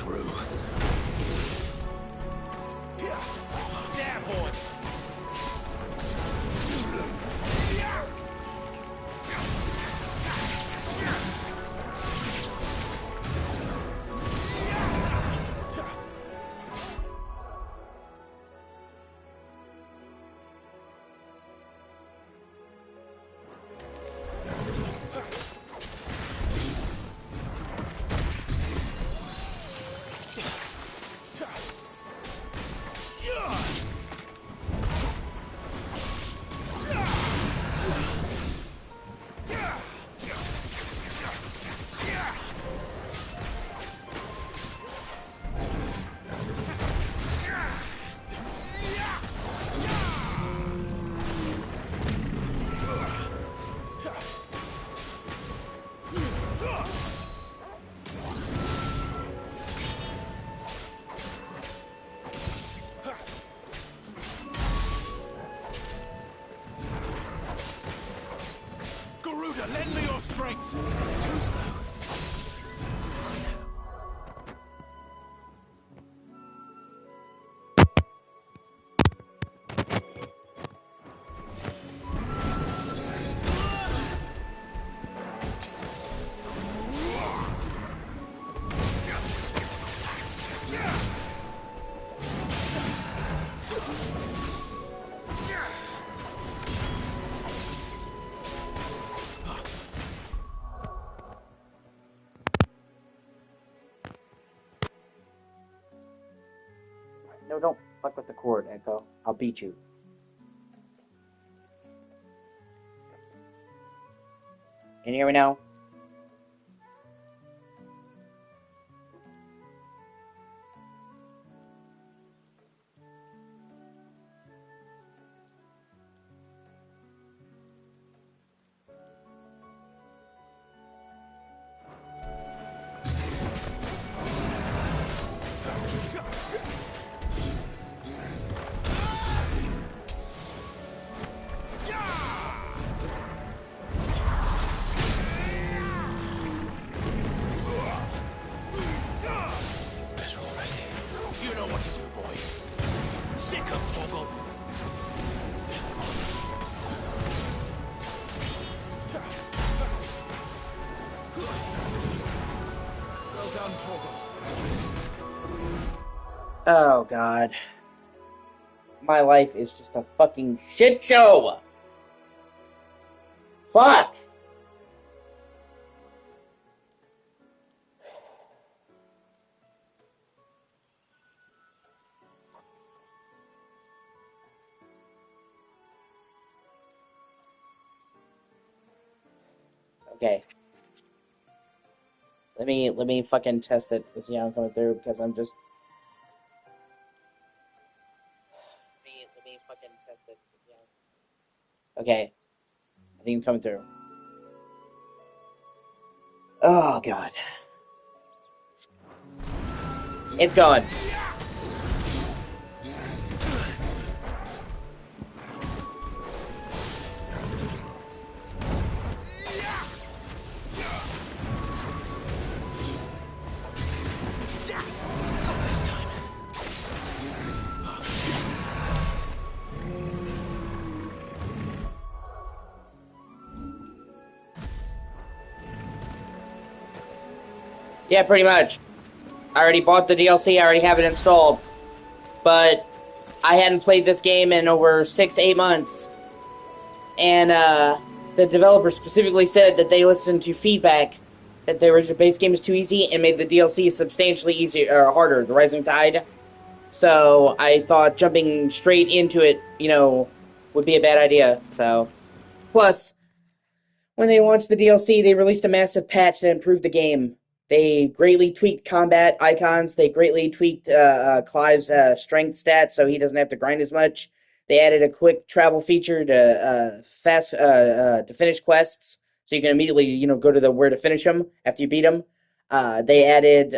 through. Yeah, boy. Garuda, lend me your strength. Too slow. No, don't fuck with the cord, Echo. I'll beat you. Can you hear me now? Oh, God. My life is just a fucking shit show! Fuck! Okay. Let me fucking test it to see how I'm coming through, because I'm just... Let me fucking test it to see how... Okay. I think I'm coming through. Oh, God. It's going. Yeah, pretty much. I already bought the DLC, I already have it installed. But I hadn't played this game in over 6-8 months. And the developer specifically said that they listened to feedback that the original base game is too easy and made the DLC substantially easier or harder, the Rising Tide. So I thought jumping straight into it, would be a bad idea. So, plus, when they launched the DLC, they released a massive patch that improved the game. They greatly tweaked combat icons. They greatly tweaked Clive's strength stats, so he doesn't have to grind as much. They added a quick travel feature to to finish quests, so you can immediately go to the where to finish them after you beat them. They added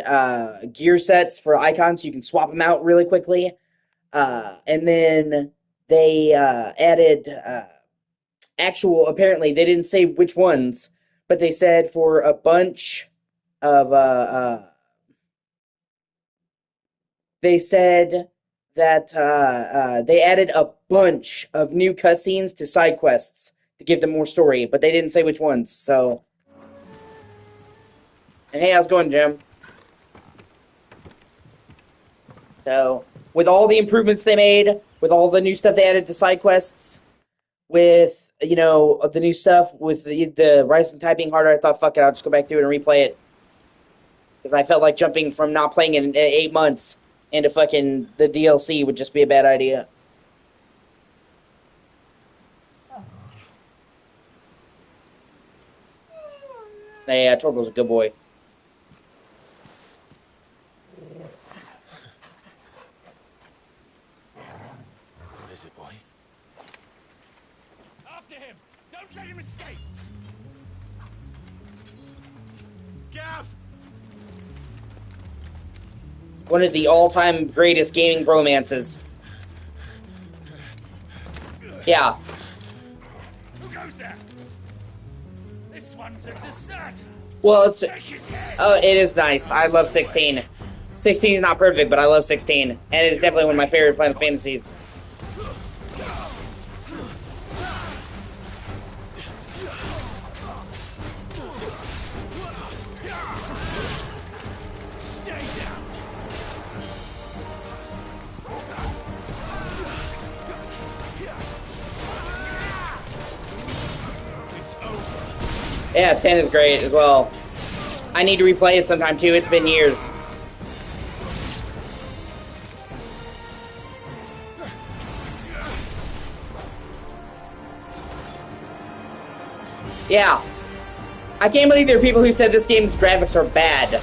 gear sets for icons, so you can swap them out really quickly. And then they added apparently they didn't say which ones, but they said for a bunch of they said that they added a bunch of new cutscenes to side quests to give them more story, but they didn't say which ones. So, and hey, how's it going, Jim? So, with all the improvements they made, with all the new stuff they added to side quests, with the new stuff with the Rise of the Tide being harder, I thought, fuck it, I'll just go back through it and replay it because I felt like jumping from not playing it in 8 months into fucking the DLC would just be a bad idea. Yeah, Torgo's a good boy. What is it, boy? After him! Don't let him escape! Gav! One of the all-time greatest gaming bromances. Yeah. Who goes there? This one's a deserter. Well, it's Take his head. it is nice. I love 16. 16 is not perfect, but I love 16, and it is definitely one of my favorite Final Fantasies. Stay down. It's over. Yeah, 10 is great as well. I need to replay it sometime too. It's been years. Yeah. I can't believe there are people who said this game's graphics are bad.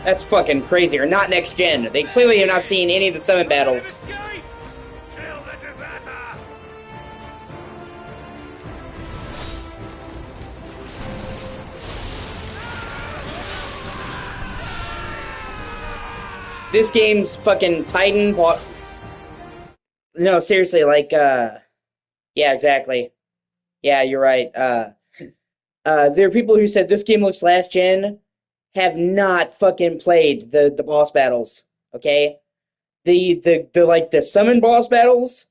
That's fucking crazy. Or not next gen. They clearly have not seen any of the summon battles. Escape! Kill the deserter! This game's fucking Titan. No, seriously, like, yeah, exactly. Yeah, you're right. There are people who said this game looks last gen, have not fucking played the boss battles. Okay, the summon boss battles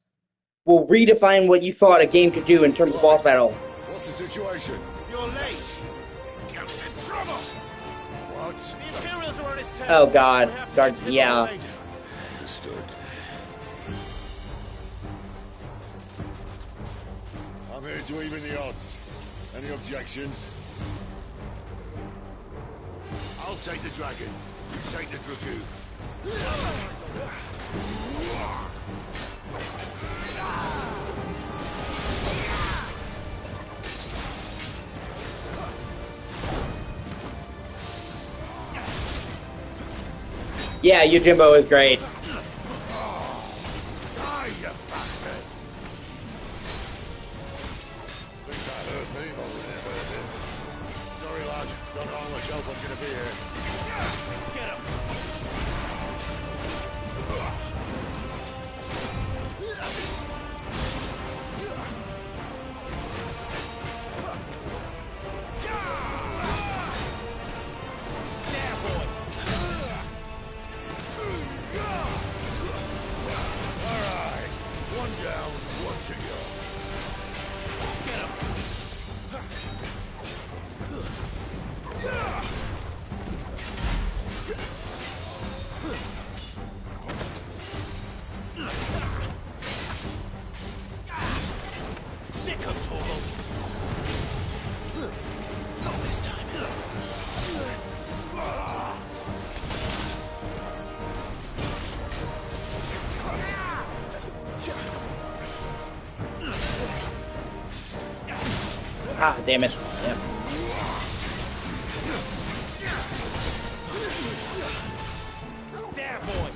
will redefine what you thought a game could do in terms of boss battle. What's the situation? You're late. Ghost in trouble. What? The Imperials are on his tail. Oh God, We have to Dark, get to him yeah. before they do. Understood. I'm here to even the odds. Any objections? I'll take the dragon. You take the dragoon. Yeah, Yojimbo is great. Die, you bastard. Think that hurt me more than it hurt him. Sorry, lad. Don't know how much help I'm gonna be here. Get him. Yeah, boy. All right. One down, one to go. Get him. Sick of Torgo. Not this time. Ah, damn it. Yep. There, boy.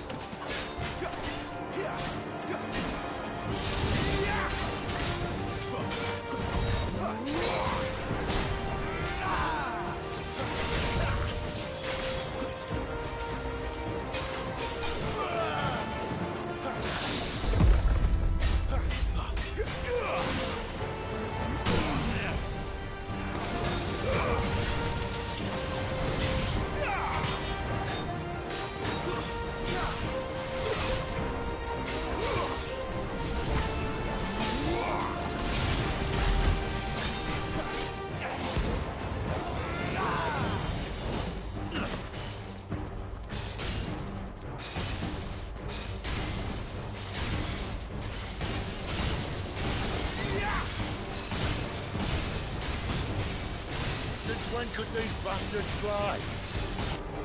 Since when could these bastards fly?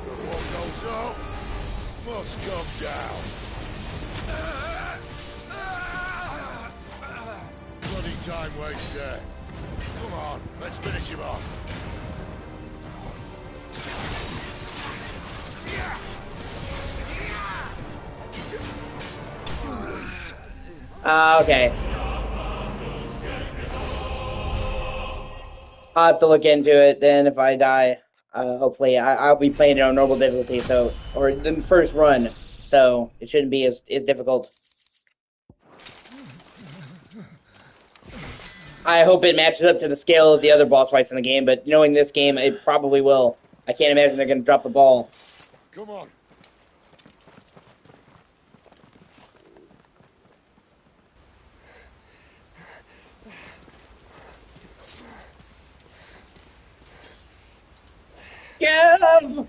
But what goes up must come down. Bloody time waster. Come on, let's finish him off. Okay. I'll have to look into it then if I die. Hopefully, I'll be playing it on normal difficulty, so, or the first run, so it shouldn't be as difficult. I hope it matches up to the scale of the other boss fights in the game, but knowing this game, it probably will. I can't imagine they're going to drop the ball. Come on. Give!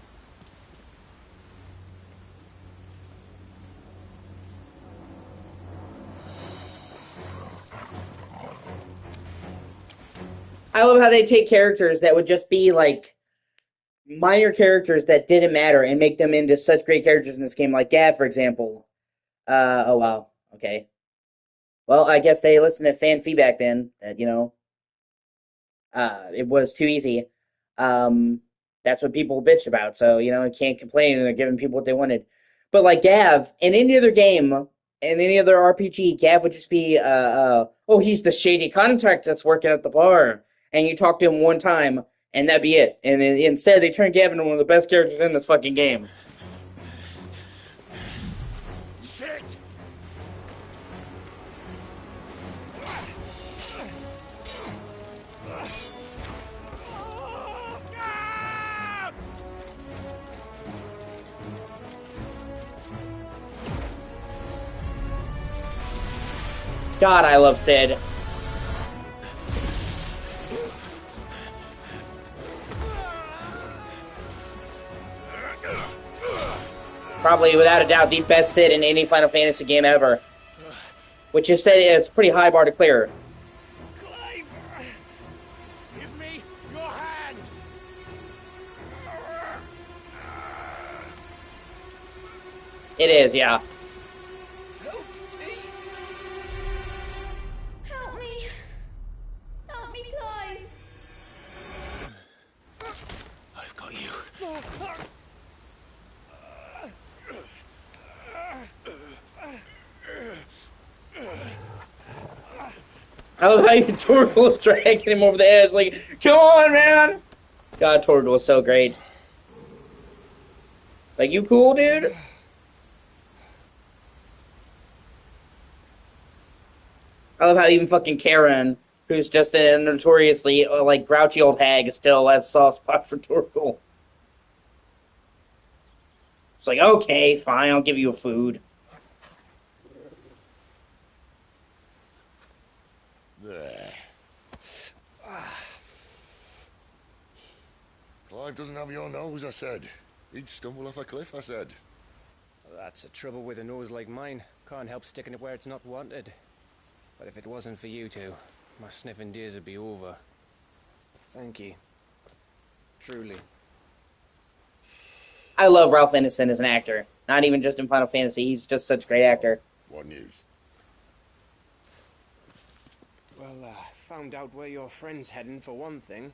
I love how they take characters that would just be like minor characters that didn't matter and make them into such great characters in this game, like Gav, for example. Oh wow. Okay. Well, I guess they listened to fan feedback then, that, it was too easy. Um, that's what people bitched about, so, I can't complain, and they're giving people what they wanted. But, like, Gav, in any other game, in any other RPG, Gav would just be, oh, he's the shady contact that's working at the bar, and you talk to him one time, and that'd be it. And instead, they turned Gav into one of the best characters in this fucking game. Shit! God, I love Sid. Probably, without a doubt, the best Sid in any Final Fantasy game ever. Which is said it's a pretty high bar to clear. Clive! Give me your hand! It is, yeah. Help me! Help me, Clive! I've got you. I love how even Torgal is dragging him over the edge, like, come on, man! God, Torgal is so great. Like, you cool, dude? I love how even fucking Karen, who's just a notoriously, like, grouchy old hag, still has a soft spot for Torgal. It's like, okay, fine, I'll give you a food. There. Clive doesn't have your nose, I said. He'd stumble off a cliff, I said. That's the trouble with a nose like mine. Can't help sticking it where it's not wanted. But if it wasn't for you two, my sniffing days would be over. Thank you. Truly. I love Ralph Ineson as an actor. Not even just in Final Fantasy, he's just such a great actor. What news? Well, found out where your friend's heading for one thing.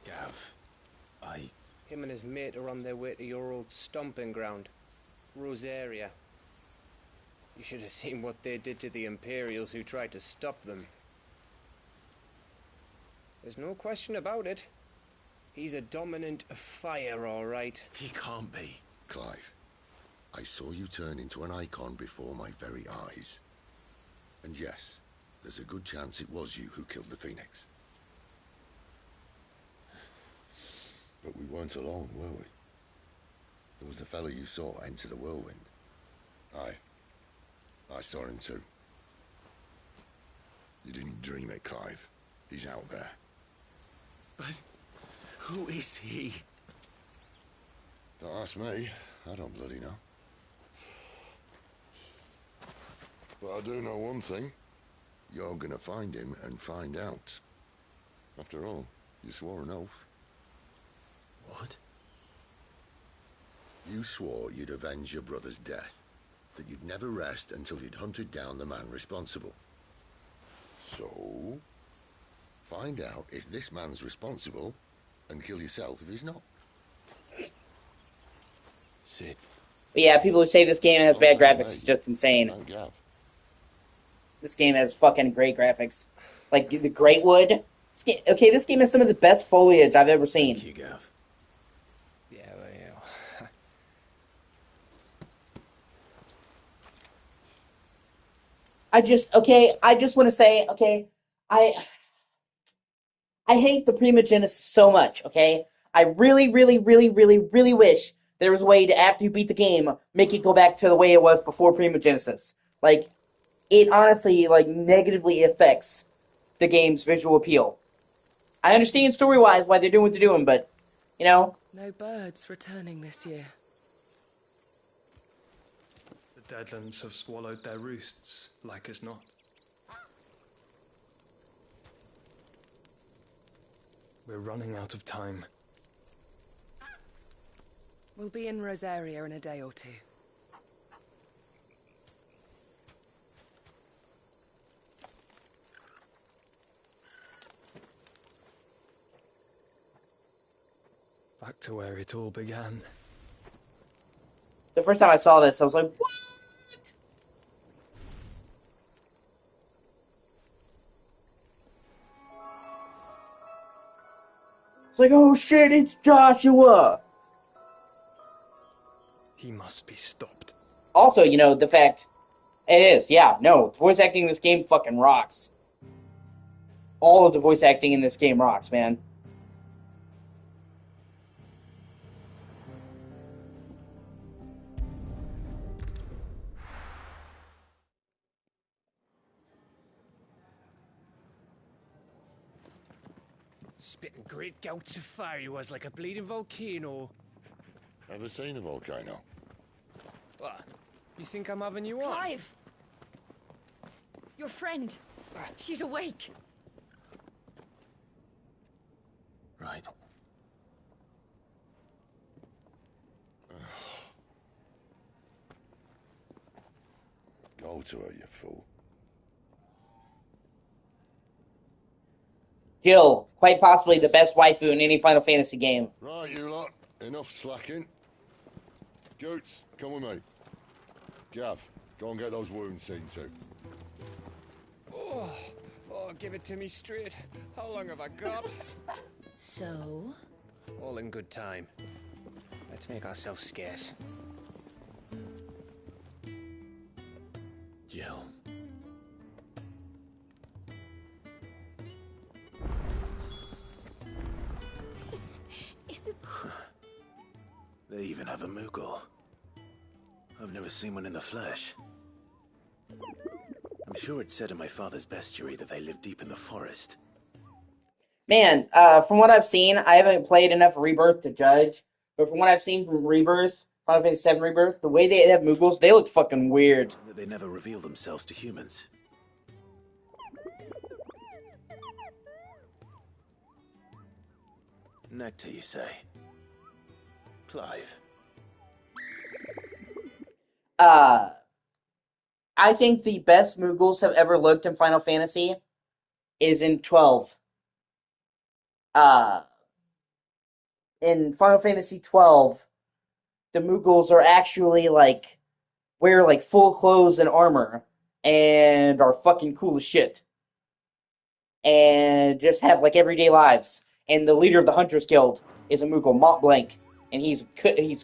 Gav, Him and his mate are on their way to your old stomping ground, Rosaria. You should have seen what they did to the Imperials who tried to stop them. There's no question about it. He's a dominant fire, all right. he can't be. Clive, I saw you turn into an icon before my very eyes. And yes, there's a good chance it was you who killed the Phoenix. But we weren't alone, were we? There was the fellow you saw enter the whirlwind. I saw him too. You didn't dream it, Clive. He's out there. But who is he? Don't ask me. I don't bloody know. But I do know one thing. You're gonna find him and find out. After all, you swore an oath. What? You swore you'd avenge your brother's death, that you'd never rest until you'd hunted down the man responsible. So, find out if this man's responsible, and kill yourself if he's not. Sid. But yeah, people who say this game has bad Thank graphics is me. just insane. Thank Gav. This game has fucking great graphics. Like, the Great Wood. Okay, this game has some of the best foliage I've ever seen. Thank you, Gav. Yeah, well, yeah. I just want to say, I hate the Prima Genesis so much, okay? I really, really, really, really, really wish there was a way to, after you beat the game, make it go back to the way it was before Prima Genesis. Like, it honestly, like, negatively affects the game's visual appeal. I understand story-wise why they're doing what they're doing, but, you know... No birds returning this year. The Deadlands have swallowed their roosts, like as not. We're running out of time. We'll be in Rosaria in a day or two. Back to where it all began. The first time I saw this, I was like, what? It's like, oh shit, it's Joshua! He must be stopped. Also, you know, the fact... It is, yeah, no, voice acting in this game fucking rocks. All of the voice acting in this game rocks, man. Spitting great gouts of fire he was, like a bleeding volcano. Ever seen a volcano? What? You think I'm having you on? Clive! Your friend. She's awake. Right. Go to her, you fool. Jill, quite possibly the best waifu in any Final Fantasy game. Right, you lot. Enough slacking. Goots, come with me. Gav, go and get those wounds seen to. Oh, give it to me straight. How long have I got? So? All in good time. Let's make ourselves scarce. Jill. Is it... They even have a Moogle. I've never seen one in the flesh. I'm sure it said in my father's bestiary that they live deep in the forest. Man, from what I've seen, I haven't played enough Rebirth to judge, but from what I've seen from Rebirth, Final Fantasy VII Rebirth, the way they have Moogles, they look fucking weird. That they never reveal themselves to humans. Nectar, you say? Clive. I think the best Moogles have ever looked in Final Fantasy is in 12. In Final Fantasy 12, the Moogles are actually, like, wear, like, full clothes and armor, and are fucking cool as shit. And just have, like, everyday lives. And the leader of the Hunters Guild is a Moogle, Mont Blanc, and he's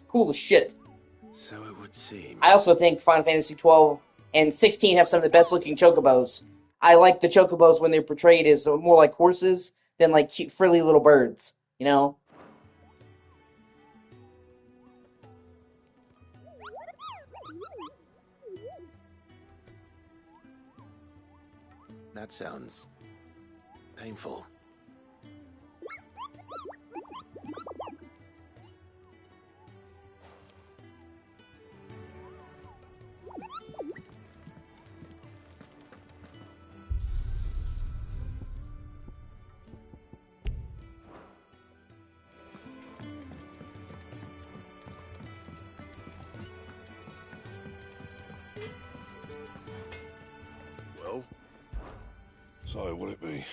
cool as shit. So it would seem. I also think Final Fantasy 12 and 16 have some of the best looking chocobos. I like the chocobos when they're portrayed as more like horses than like cute, frilly little birds, you know? That sounds painful. So, will it be?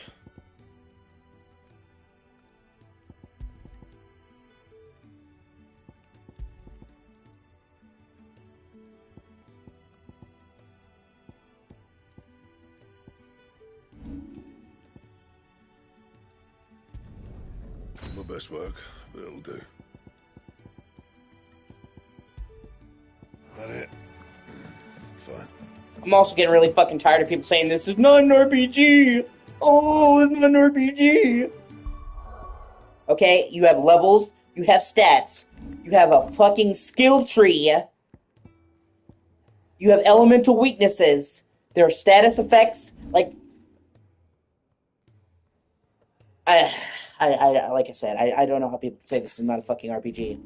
My best work, but it'll do. That it? Fine. I'm also getting really fucking tired of people saying this is not an RPG. Oh, it's not an RPG. Okay, you have levels, you have stats, you have a fucking skill tree, you have elemental weaknesses, there are status effects, like, like I said, I don't know how people can say this is not a fucking RPG.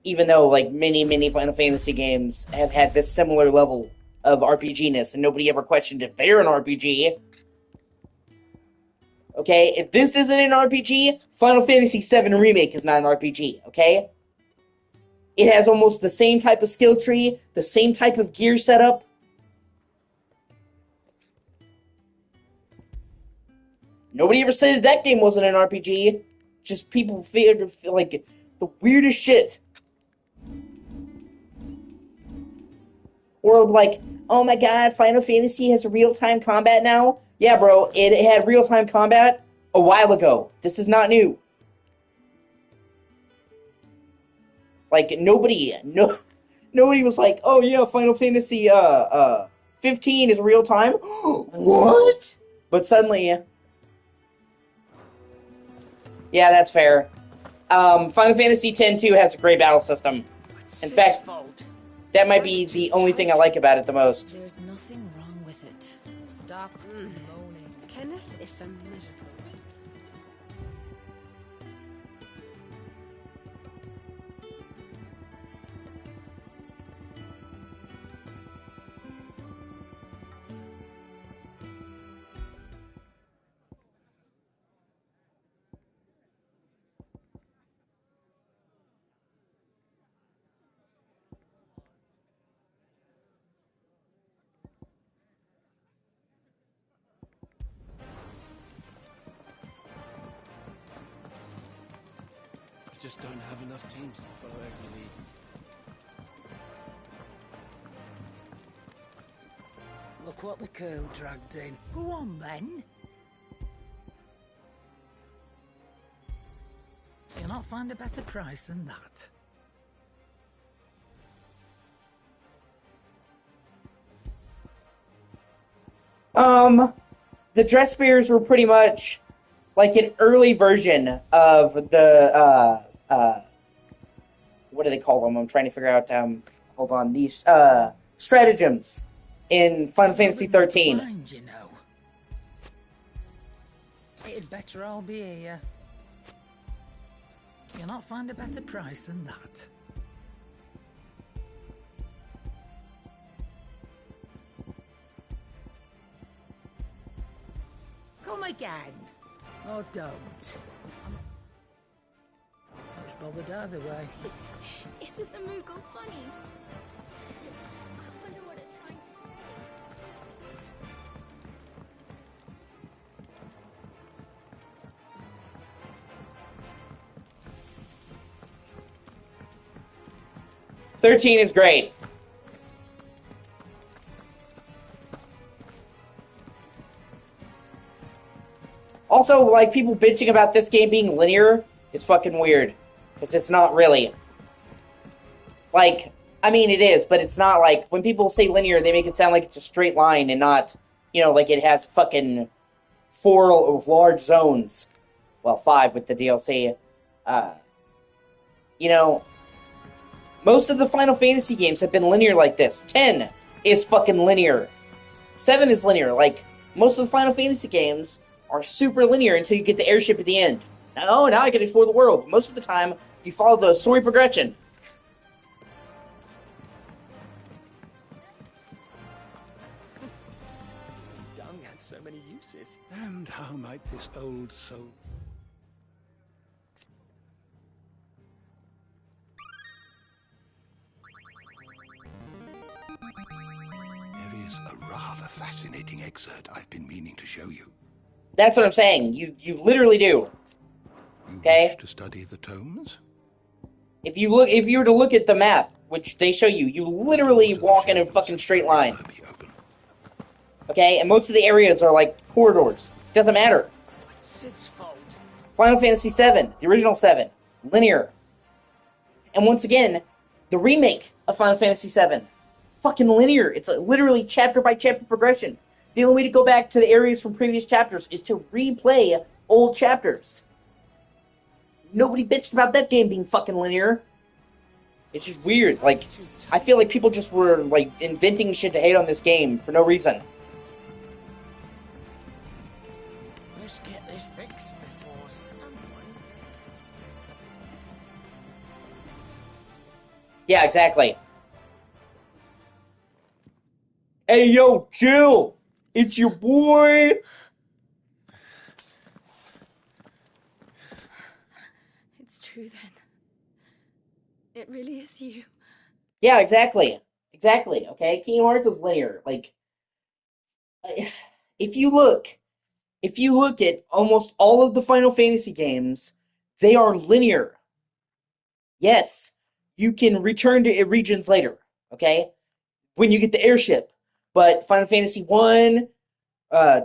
Even though, like, many Final Fantasy games have had this similar level of RPG-ness, and nobody ever questioned if they're an RPG. Okay, if this isn't an RPG, Final Fantasy VII Remake is not an RPG, okay? It has almost the same type of skill tree, the same type of gear setup. Nobody ever said that game wasn't an RPG. Just people feel like the weirdest shit. Or like, oh my god, Final Fantasy has real-time combat now? Yeah, bro, it had real-time combat a while ago. This is not new. Like, nobody was like, oh yeah, Final Fantasy 15 is real-time? What? But suddenly, yeah, that's fair. Final Fantasy X-2 has a great battle system. In fact, that might be the only thing I like about it the most. There's nothing wrong with it. Stop moaning. Kenneth is a miracle. We just don't have enough teams to follow every lead. Look what the curl dragged in. Go on, then. You'll not find a better price than that. The dress spears were pretty much like an early version of the, what do they call them? I'm trying to figure out, hold on, these, stratagems in Final Fantasy 13. Blind, you know. It'd better all be here. You'll not find a better price than that. Come again. Or don't. I was bothered either way. Isn't the Moogle funny? I wonder what it's trying to say. 13 is great. Also, like, people bitching about this game being linear is fucking weird. Because it's not really. Like, I mean, it is, but it's not like, when people say linear, they make it sound like it's a straight line and not, you know, like it has fucking 4 large zones. Well, 5 with the DLC. You know, most of the Final Fantasy games have been linear like this. 10 is fucking linear. 7 is linear. Like, most of the Final Fantasy games are super linear until you get the airship at the end. Now I can explore the world. Most of the time, you follow the story progression. Dung had so many uses. And how might this old soul... There is There's a rather fascinating excerpt I've been meaning to show you. That's what I'm saying. You literally do. You Okay? wish to study the tomes? If you were to look at the map, which they show you, you literally walk in a fucking straight line. Okay? And most of the areas are like corridors. Doesn't matter. It's its fault. Final Fantasy VII, the original 7, linear. And once again, the remake of Final Fantasy VII, fucking linear. It's literally chapter by chapter progression. The only way to go back to the areas from previous chapters is to replay old chapters. Nobody bitched about that game being fucking linear. It's just weird. Like, I feel like people just were, like, inventing shit to hate on this game for no reason. Let's get this fixed before someone... Yeah, exactly. Hey, yo, Jill! It's your boy! It's true then. It really is you. Yeah, exactly. Exactly, okay? Kingdom Hearts is linear. Like, if you look at almost all of the Final Fantasy games, they are linear. Yes, you can return to regions later, okay? When you get the airship. But Final Fantasy 1,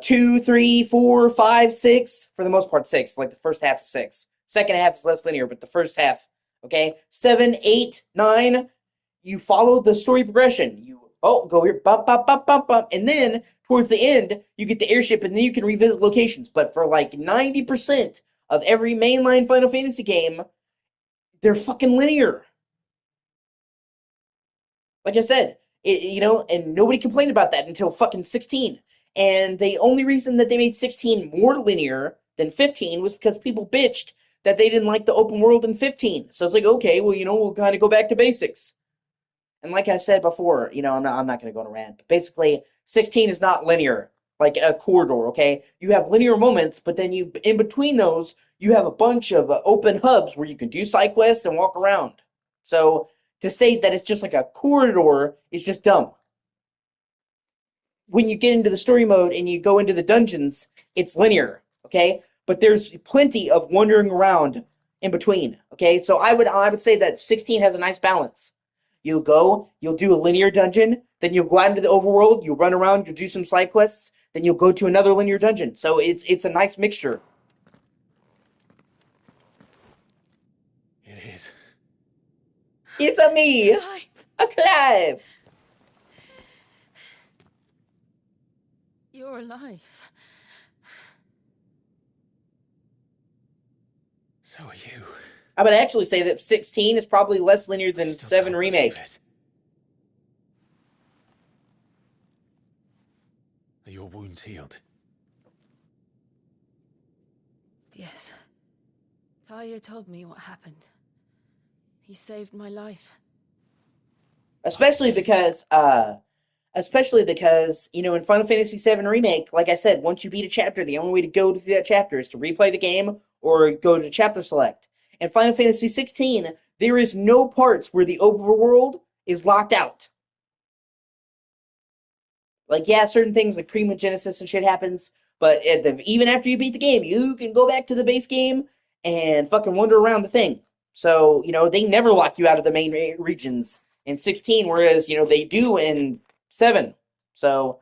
2, 3, 4, 5, 6, for the most part 6, like the first half of 6. Second half is less linear, but the first half, okay? 7, 8, 9, you follow the story progression. You go here, bump, bump, bump, bump, bump, and then towards the end, you get the airship, and then you can revisit locations. But for like 90% of every mainline Final Fantasy game, they're fucking linear. Like I said, and nobody complained about that until fucking 16. And the only reason that they made 16 more linear than 15 was because people bitched that they didn't like the open world in 15. So it's like, okay, well, we'll kind of go back to basics. And like I said before, I'm not going to go on a rant. But basically, 16 is not linear, like a corridor, okay? You have linear moments, but then in between those, you have a bunch of open hubs where you can do side quests and walk around. So to say that it's just like a corridor is just dumb. When you get into the story mode and you go into the dungeons, it's linear, okay? But there's plenty of wandering around in between, okay? So I would say that 16 has a nice balance. You'll do a linear dungeon, then you'll go out into the overworld, you'll run around, you'll do some side quests, then you'll go to another linear dungeon. So it's a nice mixture. It is. It's a me, a Clive. You're alive. So are you. I would actually say that 16 is probably less linear than 7 Remake. Are your wounds healed? Yes. Talia told me what happened. You saved my life. Especially because, in Final Fantasy VII Remake, like I said, once you beat a chapter, the only way to go through that chapter is to replay the game or go to chapter select. In Final Fantasy 16, there is no parts where the overworld is locked out. Like, yeah, certain things like Primogenesis and shit happens, but even after you beat the game, you can go back to the base game and fucking wander around the thing. So, they never lock you out of the main regions in 16, whereas, they do in 7. So,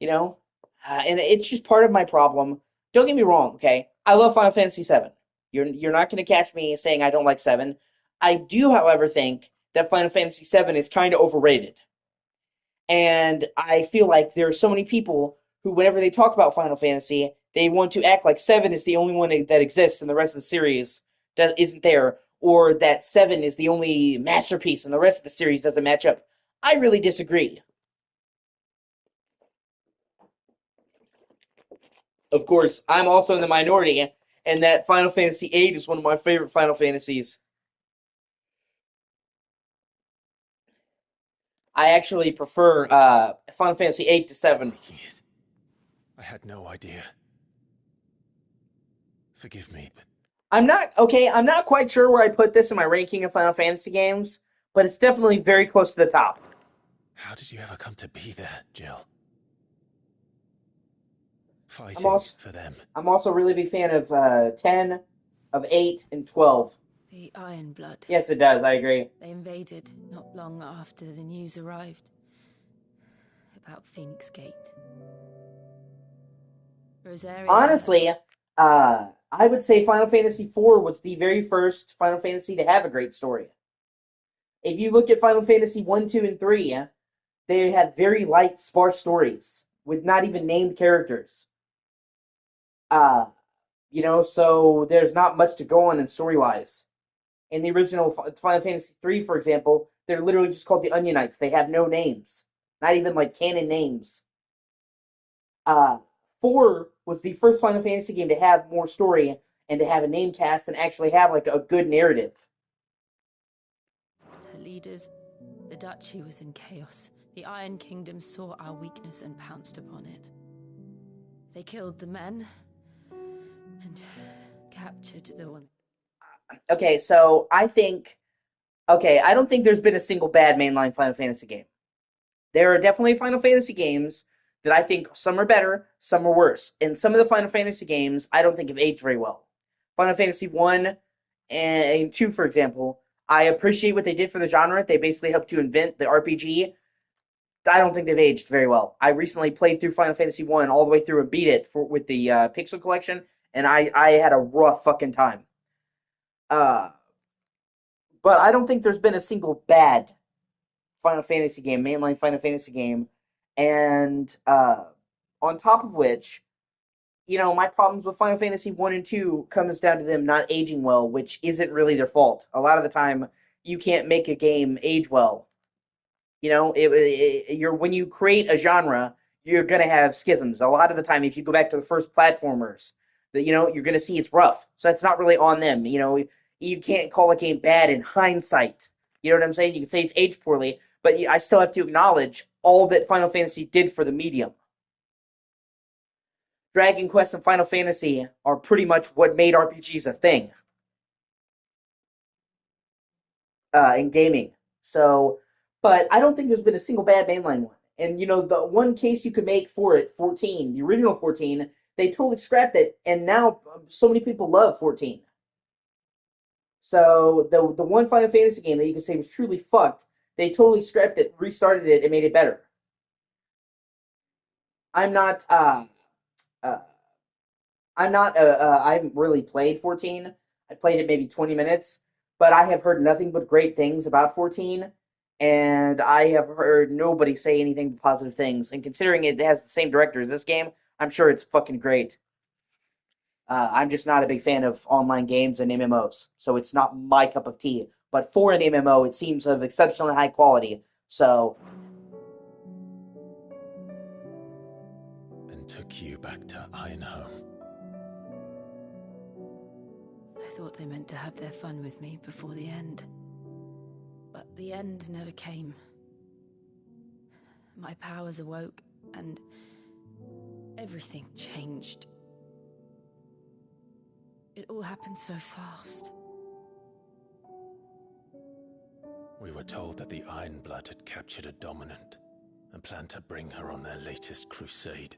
and it's just part of my problem. Don't get me wrong, okay? I love Final Fantasy VII. You're not going to catch me saying I don't like 7. I do, however, think that Final Fantasy VII is kind of overrated. And I feel like there are so many people who, whenever they talk about Final Fantasy, they want to act like 7 is the only one that exists and the rest of the series that isn't there, or that 7 is the only masterpiece and the rest of the series doesn't match up. I really disagree. Of course, I'm also in the minority, and that Final Fantasy VIII is one of my favorite Final Fantasies. I actually prefer Final Fantasy VIII to 7. I had no idea. Forgive me, but... I'm not quite sure where I put this in my ranking of Final Fantasy games, but it's definitely very close to the top. How did you ever come to be there, Jill? fighting for them. I'm also a really big fan of 10, of 8, and 12. The Iron Blood. Yes, it does. I agree. They invaded not long after the news arrived about Phoenix Gate. Rosaria. Honestly, I would say Final Fantasy IV was the very first Final Fantasy to have a great story. If you look at Final Fantasy 1, 2, and 3, they have very light, sparse stories with not even named characters. So there's not much to go on in story-wise. In the original Final Fantasy 3, for example, they're literally just called the Onionites. They have no names. Not even, canon names. 4 was the first Final Fantasy game to have more story and to have a name cast and actually have, a good narrative. Her leaders, the Duchy was in chaos. The Iron Kingdom saw our weakness and pounced upon it. They killed the men and captured the women. Okay, so I don't think there's been a single bad mainline Final Fantasy game. There are definitely Final Fantasy games that I think some are better, some are worse. And some of the Final Fantasy games I don't think have aged very well. Final Fantasy 1 and 2, for example, I appreciate what they did for the genre. They basically helped to invent the RPG. I don't think they've aged very well. I recently played through Final Fantasy 1 all the way through and beat it with the Pixel Collection, and I had a rough fucking time. But I don't think there's been a single bad Final Fantasy game, mainline Final Fantasy game. And on top of which, my problems with Final Fantasy 1 and 2 comes down to them not aging well, which isn't really their fault. A lot of the time, you can't make a game age well. When you create a genre, you're going to have schisms. A lot of the time, if you go back to the first platformers, you're going to see it's rough. So that's not really on them. You can't call a game bad in hindsight. You know what I'm saying? You can say it's aged poorly, but I still have to acknowledge all that Final Fantasy did for the medium. Dragon Quest and Final Fantasy are pretty much what made RPGs a thing in gaming. So, but I don't think there's been a single bad mainline one. And, the one case you could make for it, 14, the original 14, they totally scrapped it, and now so many people love 14. So, the one Final Fantasy game that you could say was truly fucked, they totally scrapped it, restarted it, and made it better. I haven't really played 14. I played it maybe 20 minutes, but I have heard nothing but great things about 14, and I have heard nobody say anything but positive things. And considering it has the same director as this game, I'm sure it's fucking great. I'm just not a big fan of online games and MMOs, so it's not my cup of tea. But for an MMO, it seems of exceptionally high quality, so... And took you back to Ironhome. I thought they meant to have their fun with me before the end. But the end never came. My powers awoke, and everything changed. It all happened so fast. We were told that the Iron Blood had captured a dominant and planned to bring her on their latest crusade.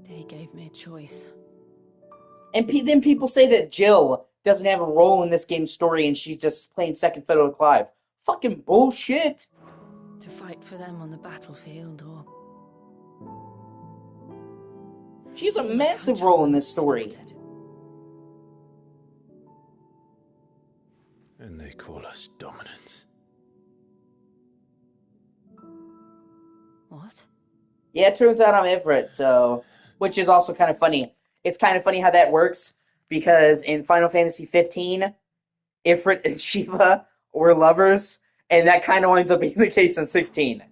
They gave me a choice. And then people say that Jill doesn't have a role in this game's story and she's just playing second fiddle to Clive. Fucking bullshit! To fight for them on the battlefield, or... She's a massive role in this story. And they call us dominants. What? Yeah, it turns out I'm Ifrit, so... Which is also kind of funny. It's kind of funny how that works, because in Final Fantasy 15, Ifrit and Shiva were lovers, and that kind of winds up being the case in 16.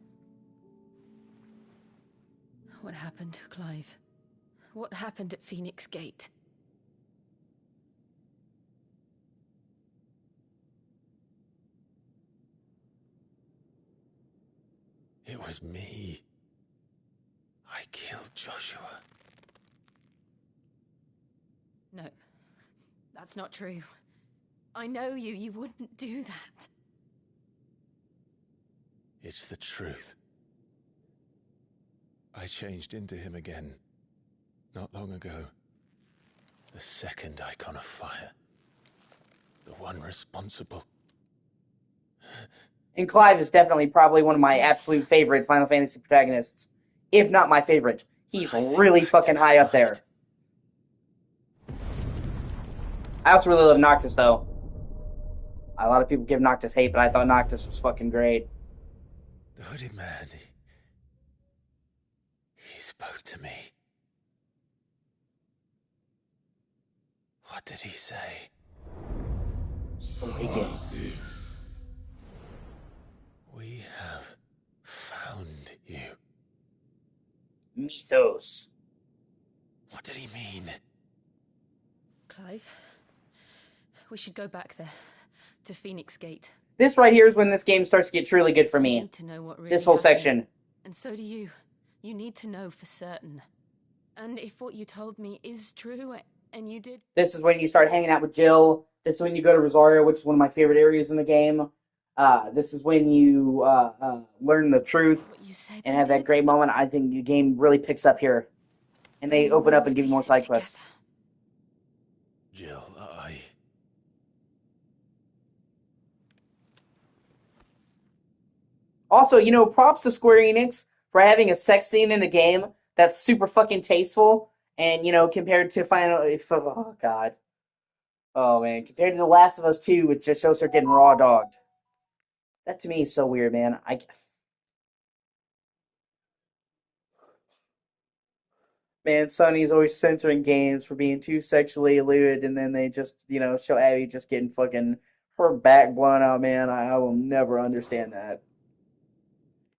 What happened, Clive? What happened at Phoenix Gate? It was me. I killed Joshua. No, that's not true. I know you. You wouldn't do that. It's the truth. I changed into him again, not long ago. The second icon of fire. The one responsible. And Clive is definitely probably one of my absolute favorite Final Fantasy protagonists. If not my favorite. He's really fucking high up there. I also really love Noctis, though. A lot of people give Noctis hate, but I thought Noctis was fucking great. The hooded man, he spoke to me. What did he say? Awaken. We have found you. Mythos. What did he mean? Clive, we should go back there, to Phoenix Gate. This right here is when this game starts to get truly good for I me. need to know what really This whole happened. section. And so do you. You need to know for certain. And if what you told me is true, and you did... This is when you start hanging out with Jill. This is when you go to Rosario, which is one of my favorite areas in the game. This is when you learn the truth and have that great moment. I think the game really picks up here. And they open up and give you more side quests. Jill, Also, you know, props to Square Enix for having a sex scene in a game that's super fucking tasteful. And, you know, compared to oh, God. Oh, man. Compared to The Last of Us 2, which just shows her getting raw dogged. That to me is so weird, man. Man, Sony's always censoring games for being too sexually lewd, and then they just, you know, show Abby just getting fucking her back blown out, man. I will never understand that.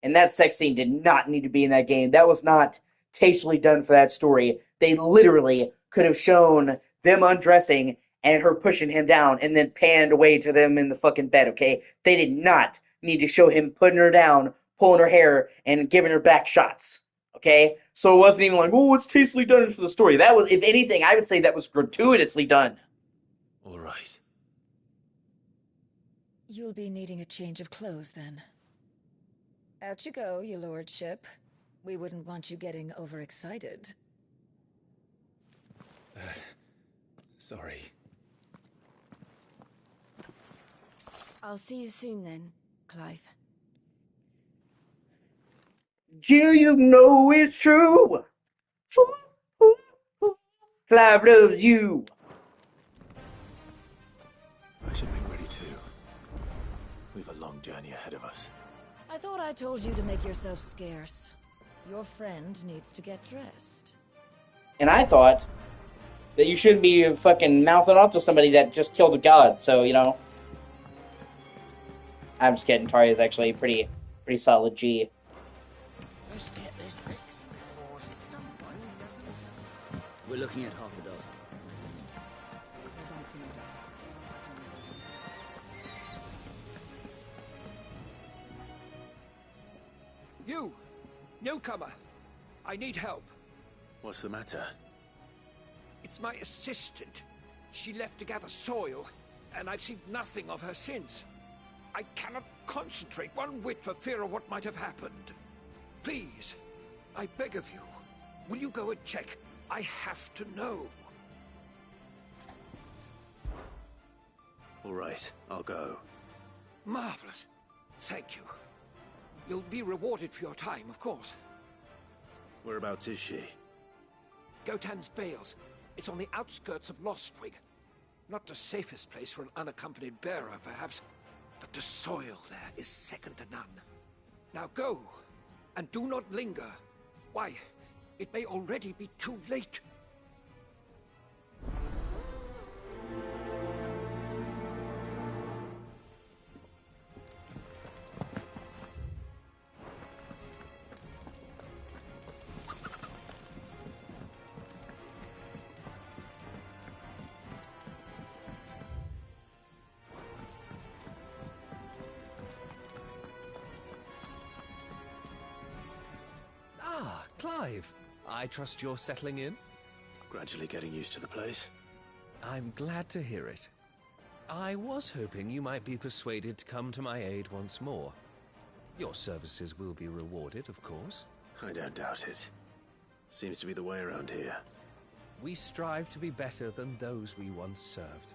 And that sex scene did not need to be in that game. That was not tastefully done for that story. They literally could have shown them undressing and her pushing him down and then panned away to them in the fucking bed, okay? They did not need to show him putting her down, pulling her hair, and giving her back shots, okay? So it wasn't even like, oh, it's tastefully done for the story. That was, if anything, I would say that was gratuitously done. all right. You'll be needing a change of clothes, then. Out you go, your lordship. We wouldn't want you getting overexcited. Sorry. I'll see you soon then, Clive. Do you know it's true? Clive loves you. I should make ready too. We've a long journey ahead of us. I thought I told you to make yourself scarce. Your friend needs to get dressed. And I thought that you shouldn't be fucking mouthing off to somebody that just killed a god, so, you know. I'm just kidding. Taria's actually pretty solid G. Let's get this fixed before someone doesn't. We're looking at half a dozen. You! Newcomer! I need help. What's the matter? It's my assistant. She left to gather soil, and I've seen nothing of her since. I cannot concentrate one whit for fear of what might have happened. Please, I beg of you, will you go and check? I have to know. All right, I'll go. Marvelous. Thank you. You'll be rewarded for your time, of course. Whereabouts is she? Gotan's Bales. It's on the outskirts of Lostwig. Not the safest place for an unaccompanied bearer, perhaps, but the soil there is second to none. Now go, and do not linger. Why, it may already be too late. Clive, I trust you're settling in? Gradually getting used to the place. I'm glad to hear it. I was hoping you might be persuaded to come to my aid once more. Your services will be rewarded, of course. I don't doubt it. Seems to be the way around here. We strive to be better than those we once served.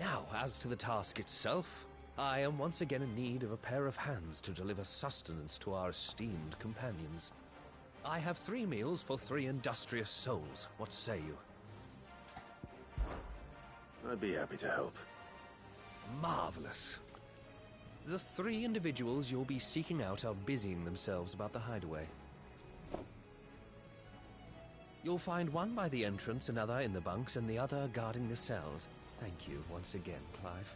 Now, as to the task itself, I am once again in need of a pair of hands to deliver sustenance to our esteemed companions. I have 3 meals for 3 industrious souls. What say you? I'd be happy to help. Marvelous. The 3 individuals you'll be seeking out are busying themselves about the hideaway. You'll find one by the entrance, another in the bunks, and the other guarding the cells. Thank you once again, Clive.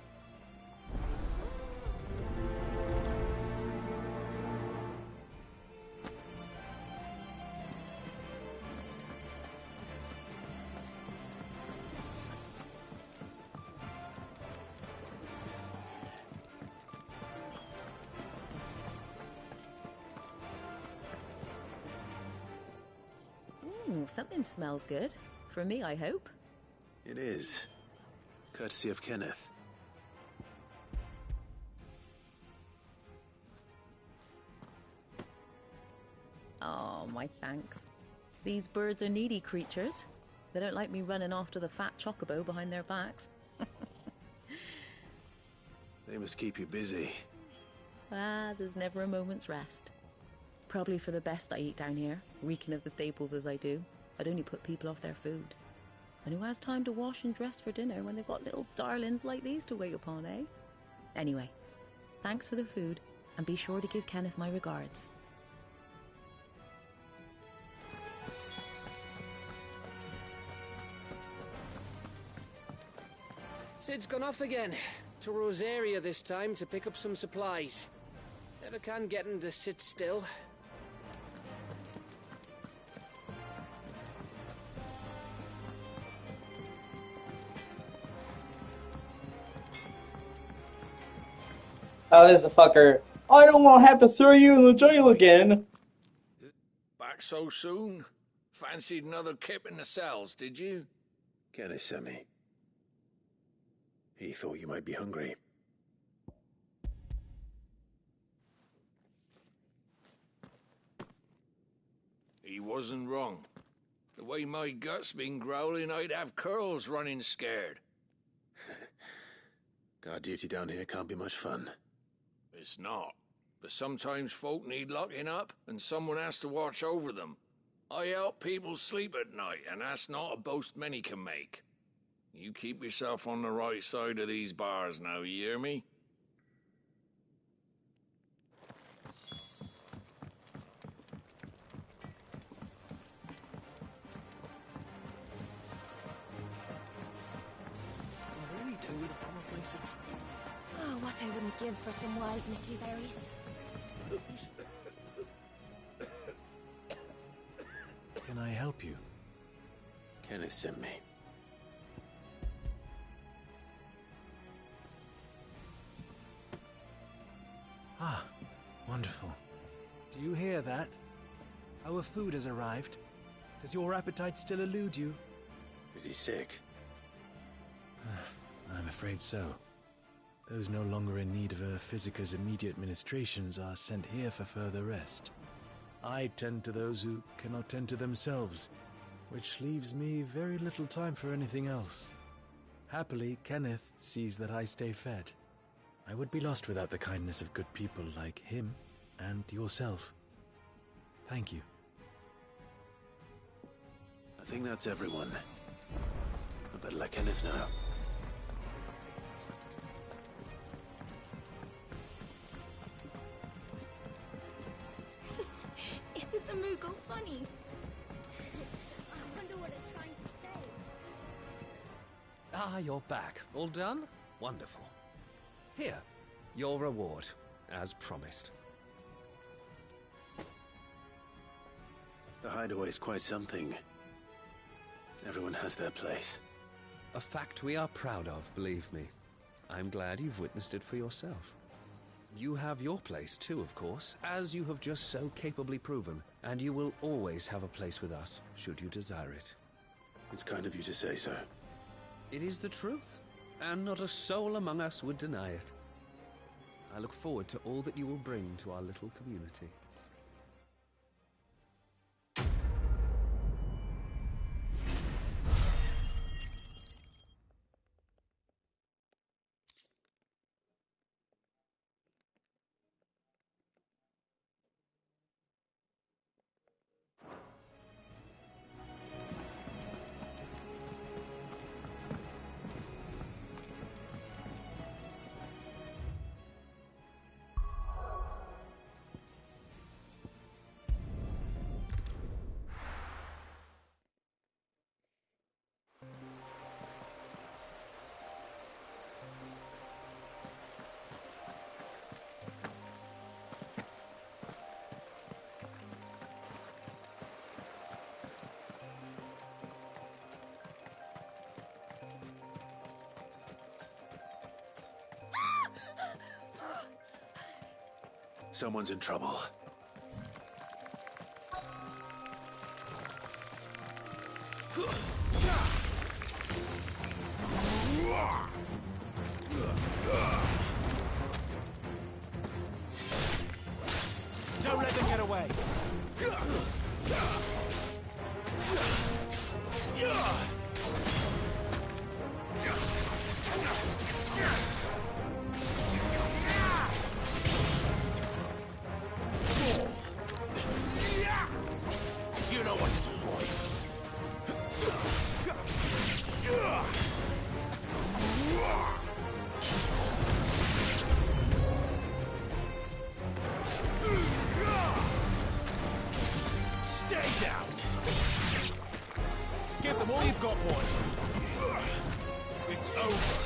Something smells good. For me, I hope. It is. Courtesy of Kenneth. Oh, my thanks. These birds are needy creatures. They don't like me running after the fat chocobo behind their backs. They must keep you busy. There's never a moment's rest. Probably for the best I eat down here, reeking of the staples as I do. I'd only put people off their food. And who has time to wash and dress for dinner when they've got little darlings like these to wait upon, eh? Anyway, thanks for the food, and be sure to give Kenneth my regards. Sid's gone off again. To Rosaria this time to pick up some supplies. Never can get him to sit still. Oh, this is a fucker. I don't want to have to throw you in the jail again. Back so soon? Fancied another kip in the cells, did you? Kenneth sent me. He thought you might be hungry. He wasn't wrong. The way my gut's been growling, I'd have curls running scared. Guard duty down here can't be much fun. It's not. But sometimes folk need locking up, and someone has to watch over them. I help people sleep at night, and that's not a boast many can make. You keep yourself on the right side of these bars now, you hear me? Oh, what I wouldn't give for some wild Mickey berries. Can I help you? Kenneth sent me. Ah, wonderful. Do you hear that? Our food has arrived. Does your appetite still elude you? Is he sick? I'm afraid so. Those no longer in need of a Ffxivi's immediate ministrations are sent here for further rest. I tend to those who cannot tend to themselves, which leaves me very little time for anything else. Happily, Kenneth sees that I stay fed. I would be lost without the kindness of good people like him and yourself. Thank you. I think that's everyone. I better let Kenneth know. Isn't the Moogle funny? I wonder what it's trying to say. Ah, you're back. All done? Wonderful. Here, your reward, as promised. The hideaway's quite something. Everyone has their place. A fact we are proud of, believe me. I'm glad you've witnessed it for yourself. You have your place too, of course, as you have just so capably proven, and you will always have a place with us, should you desire it. It's kind of you to say so. It is the truth, and not a soul among us would deny it. I look forward to all that you will bring to our little community. Someone's in trouble. Don't let them get away. You know what to do, boy. Stay down. Give them all you've got, boy. It's over.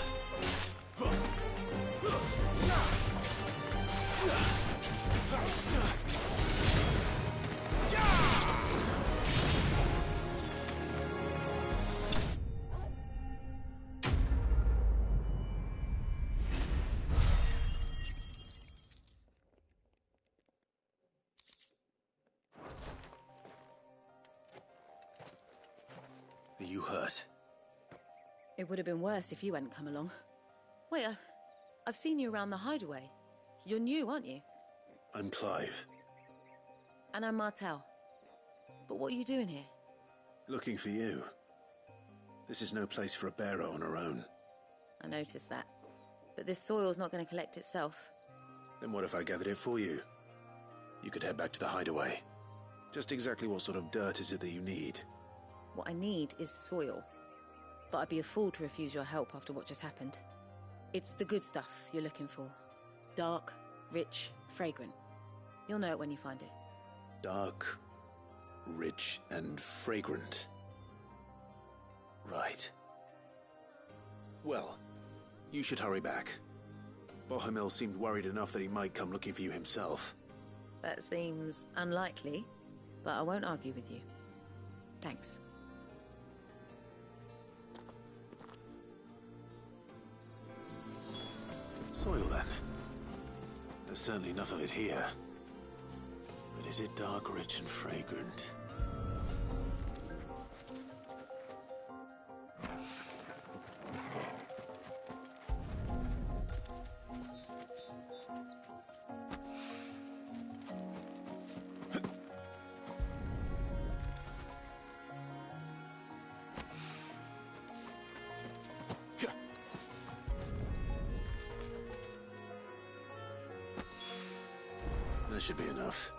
Are you hurt? It would have been worse if you hadn't come along. Wait, I've seen you around the hideaway. You're new, aren't you? I'm Clive. And I'm Martel. But what are you doing here? Looking for you. This is no place for a bearer on her own. I noticed that. But this soil's not going to collect itself. Then what if I gathered it for you? You could head back to the hideaway. Just exactly what sort of dirt is it that you need? What I need is soil. But I'd be a fool to refuse your help after what just happened. It's the good stuff you're looking for. Dark, rich, fragrant. You'll know it when you find it. Dark, rich, and fragrant. Right. Well, you should hurry back. Bohemil seemed worried enough that he might come looking for you himself. That seems unlikely, but I won't argue with you. Thanks. Soil, then. There's certainly enough of it here. But is it dark, rich, and fragrant? That should be enough.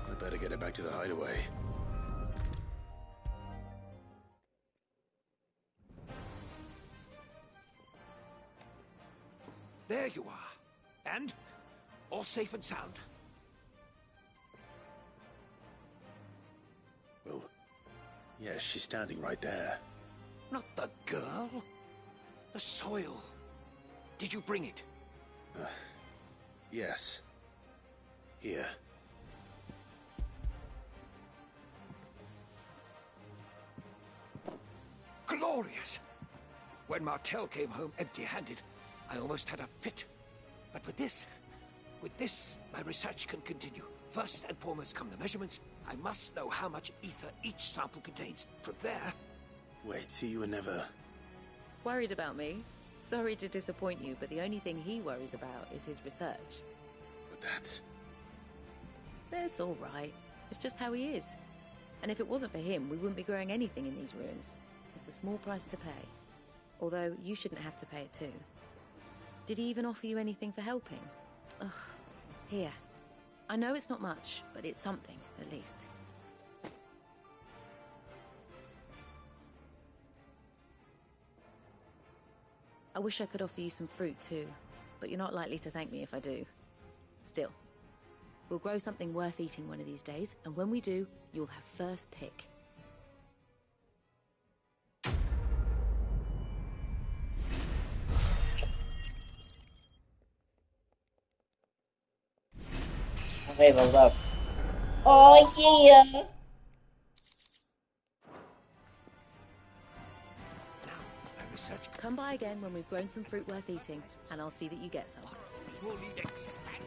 I better get it back to the hideaway. There you are. And? All safe and sound? Well, yes, she's standing right there. Not the girl. The soil. Did you bring it? Yes. Here. Glorious! When Martel came home empty-handed, I almost had a fit. But with this, my research can continue. First and foremost come the measurements. I must know how much ether each sample contains. From there... Wait, so you were never... Worried about me? Sorry to disappoint you, but the only thing he worries about is his research. But that's... That's all right. It's just how he is. And if it wasn't for him, we wouldn't be growing anything in these ruins. It's a small price to pay. Although, you shouldn't have to pay it too. Did he even offer you anything for helping? Ugh. Here. I know it's not much, but it's something, at least. I wish I could offer you some fruit too, but you're not likely to thank me if I do. Still. We'll grow something worth eating one of these days, and when we do, you'll have first pick. Okay, leveled up. Oh yeah! Come by again when we've grown some fruit worth eating, and I'll see that you get some. Fully expanding.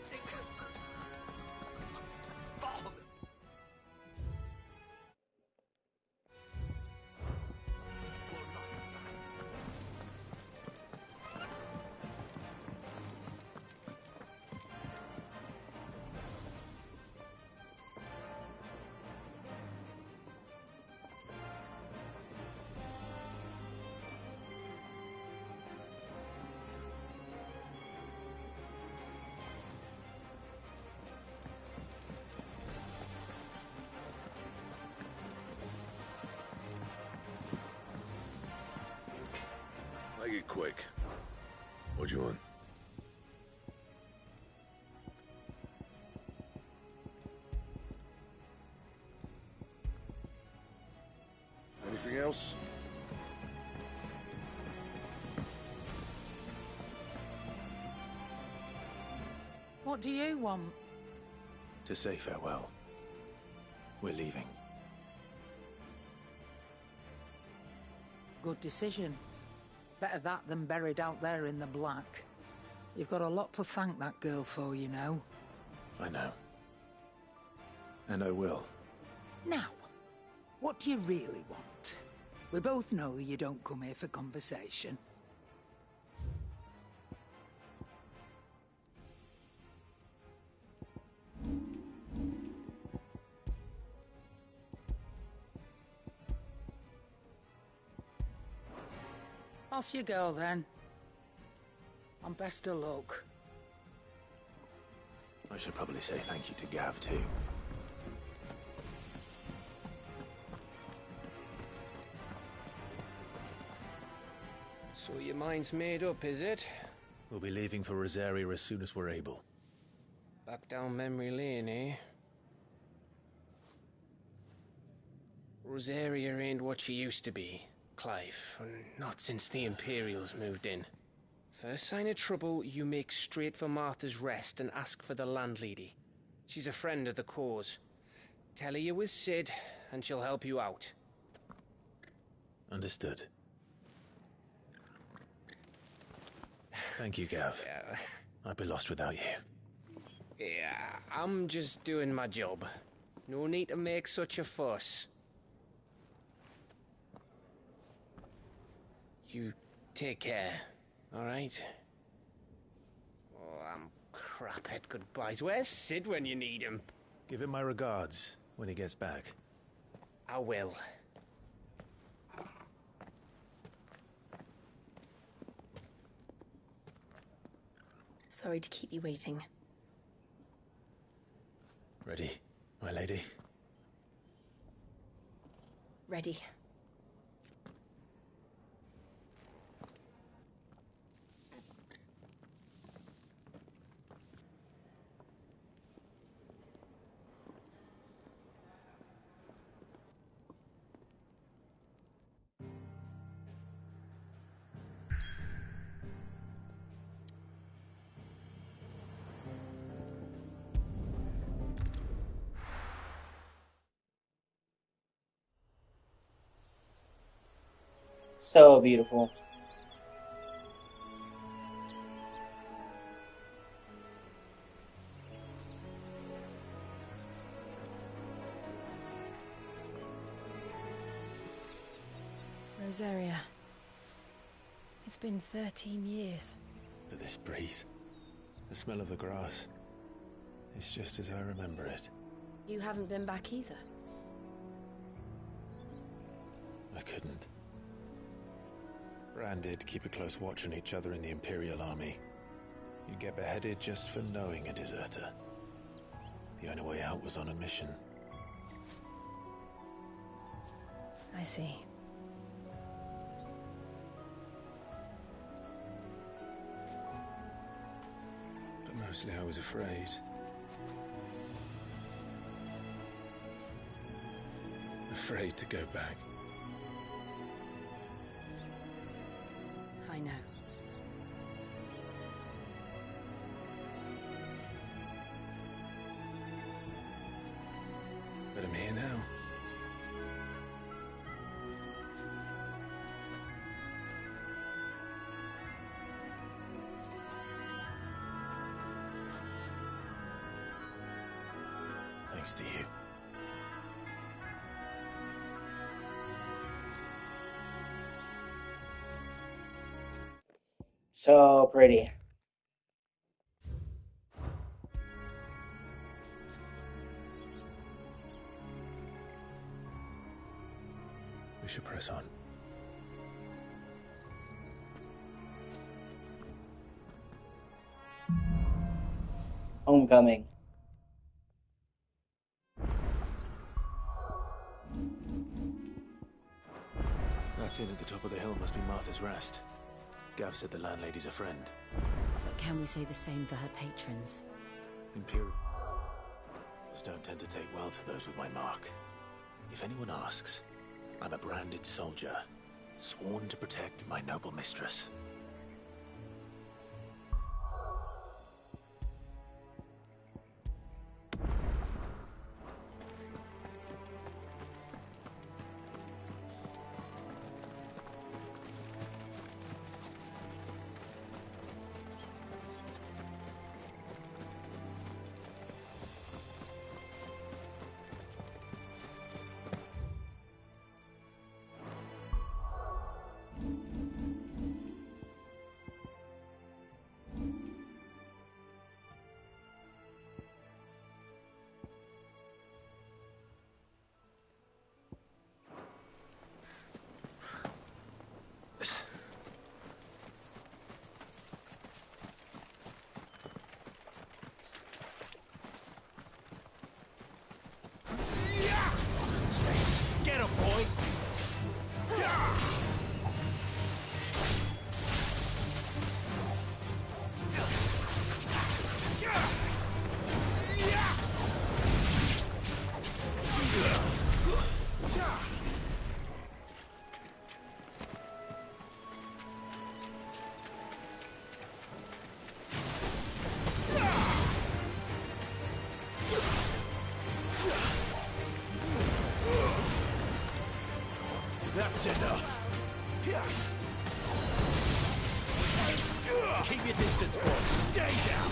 it quick. What do you want? Anything else? What do you want? To say farewell. We're leaving. Good decision. Better that than buried out there in the black. You've got a lot to thank that girl for, you know. I know. And I will. Now, what do you really want? We both know you don't come here for conversation. Off you go, then. And best of luck. I should probably say thank you to Gav, too. So your mind's made up, is it? We'll be leaving for Rosaria as soon as we're able. Back down memory lane, eh? Rosaria ain't what she used to be, Clive. Not since the Imperials moved in. First sign of trouble, you make straight for Martha's Rest and ask for the landlady. She's a friend of the cause. Tell her you was Sid, and she'll help you out. Understood. Thank you, Gav. Yeah. I'd be lost without you. Yeah, I'm just doing my job. No need to make such a fuss. You take care, alright? Oh, I'm crap at goodbyes. Where's Sid when you need him? Give him my regards when he gets back. I will. Sorry to keep you waiting. Ready, my lady? Ready. So beautiful. Rosaria. It's been 13 years. But this breeze, the smell of the grass, it's just as I remember it. You haven't been back either. I couldn't. Bran did keep a close watch on each other in the Imperial Army. You'd get beheaded just for knowing a deserter. The only way out was on a mission. I see. But mostly I was afraid. Afraid to go back. I know. But I'm here now. Thanks to you. So pretty. We should press on. Homecoming. That inn at the top of the hill must be Martha's Rest. Gav said the landlady's a friend. But can we say the same for her patrons? Imperials don't tend to take well to those with my mark. If anyone asks, I'm a branded soldier, sworn to protect my noble mistress. Get him, boy! That's enough. Keep your distance, boy. Stay down.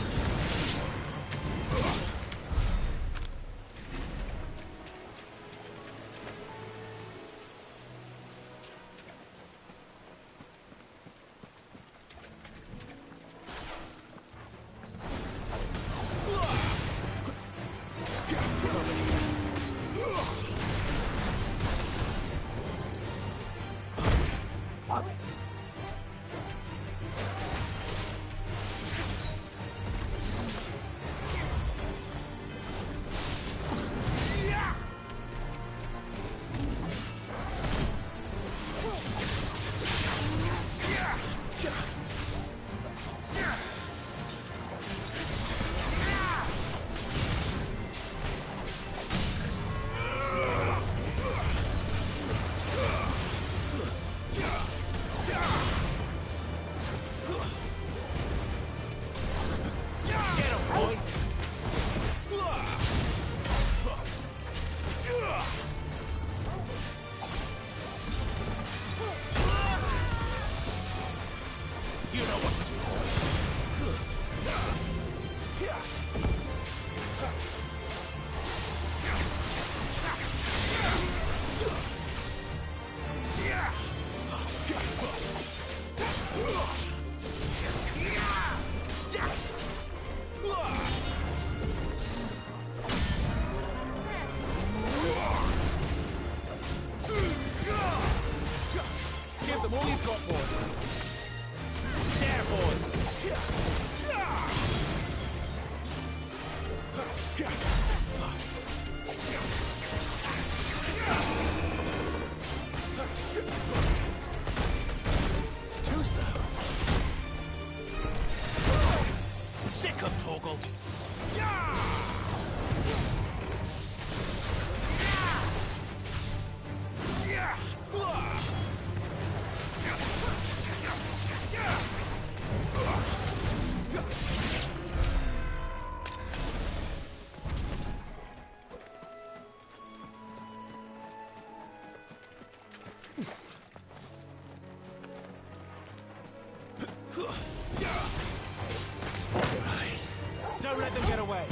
Don't let them get away.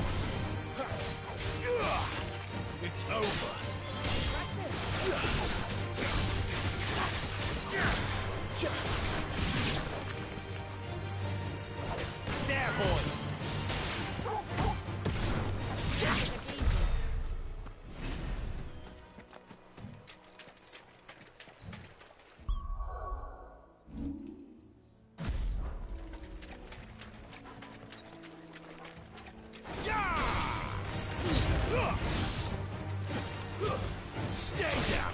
It's over. There, boy. Stay down.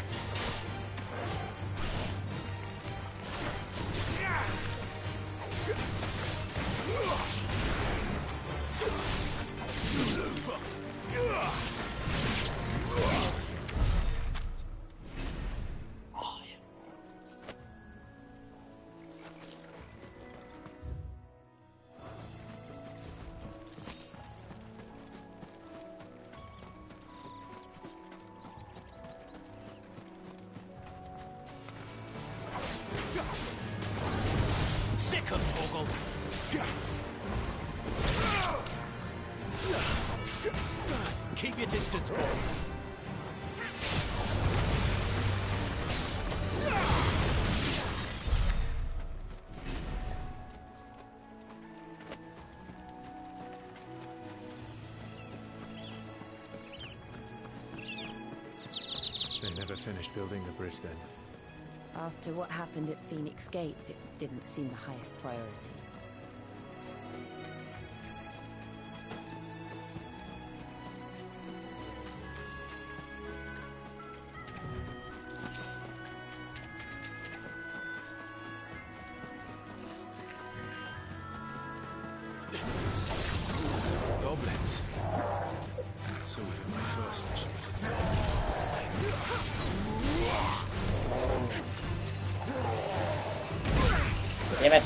Sick of Torgal. Keep your distance, boy. They never finished building the bridge then. After what happened at Phoenix Gate, it didn't seem the highest priority. Goblins. So even my first mission was a failure. Damn it.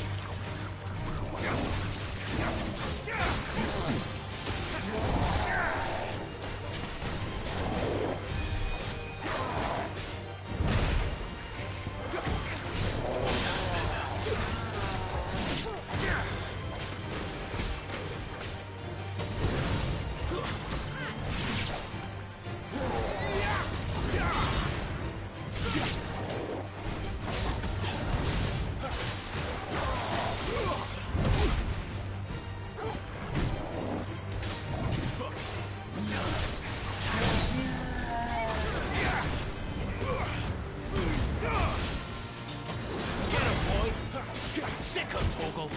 Sick of Torgal.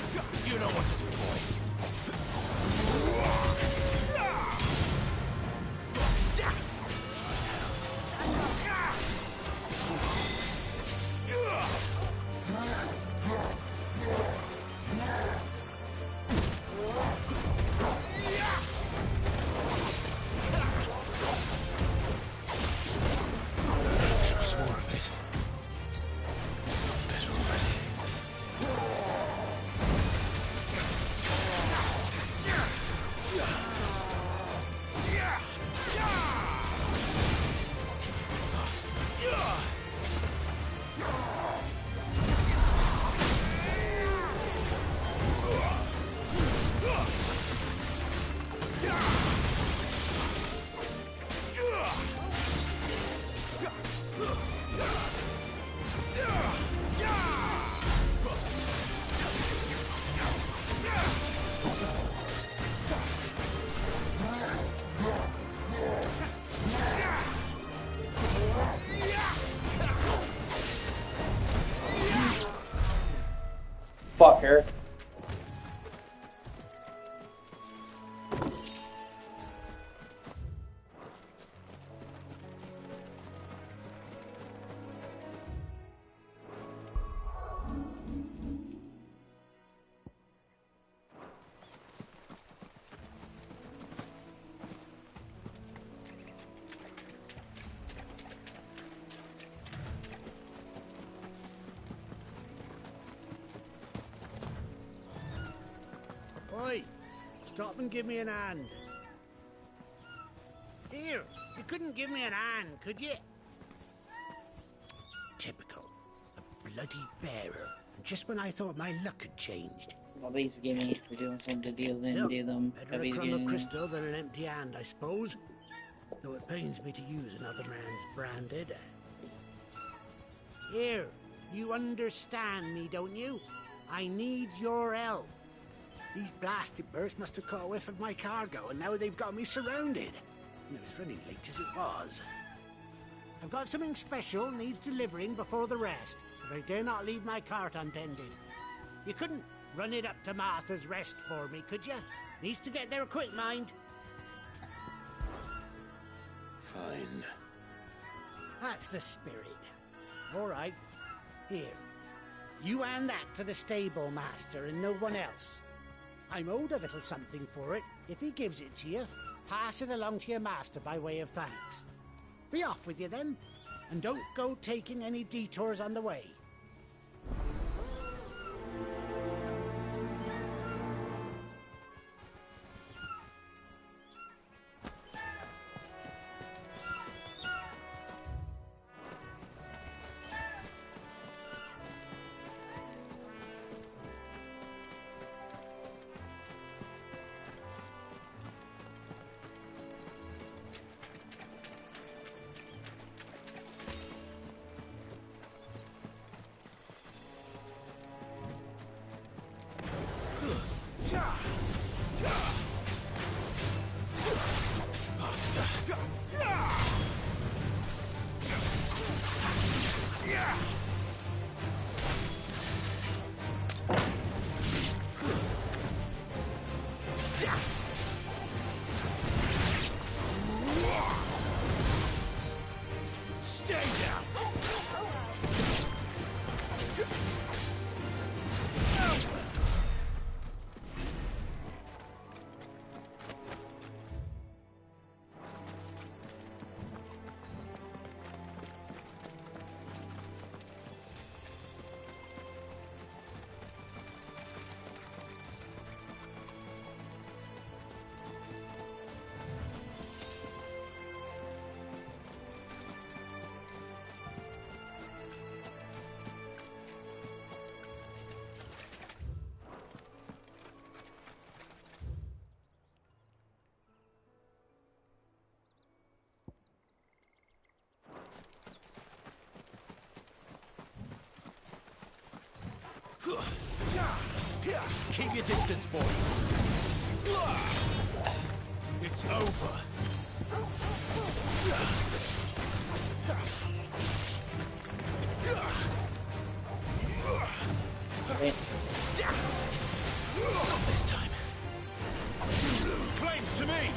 You know what to do, There was more of it. Better already. Fucker. Oi! Stop and give me an hand. Here, you couldn't give me an hand, could you? Typical. A bloody bearer. Just when I thought my luck had changed. Well, please forgive me for doing some good deals and Still, do them. better a crumb of crystal than an empty hand, I suppose. Though it pains me to use another man's branded. Here, you understand me, don't you? I need your help. These blasted birds must have caught a whiff of my cargo, and now they've got me surrounded. And it was running late as it was. I've got something special needs delivering before the rest, but I dare not leave my cart untended. You couldn't run it up to Martha's Rest for me, could you? Needs to get there quick, mind. Fine. That's the spirit. All right. Here. You hand that to the stable master and no one else. I'm owed a little something for it. If he gives it to you, pass it along to your master by way of thanks. Be off with you then, and don't go taking any detours on the way. Keep your distance, boy. It's over. Not this time. Flames to me!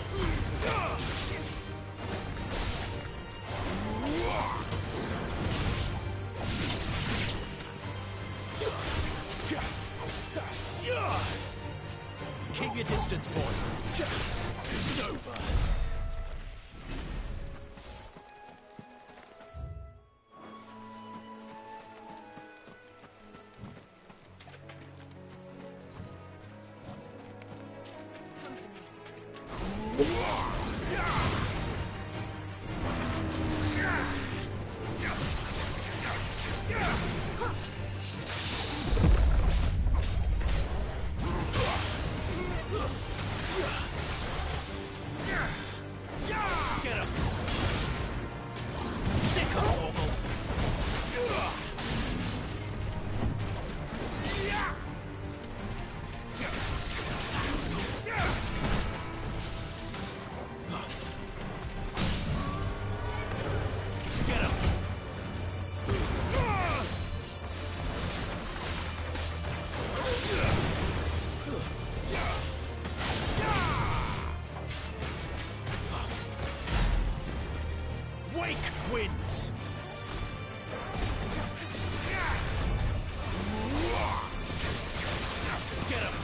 Keep your distance, boy. It's over. Wins! Get him!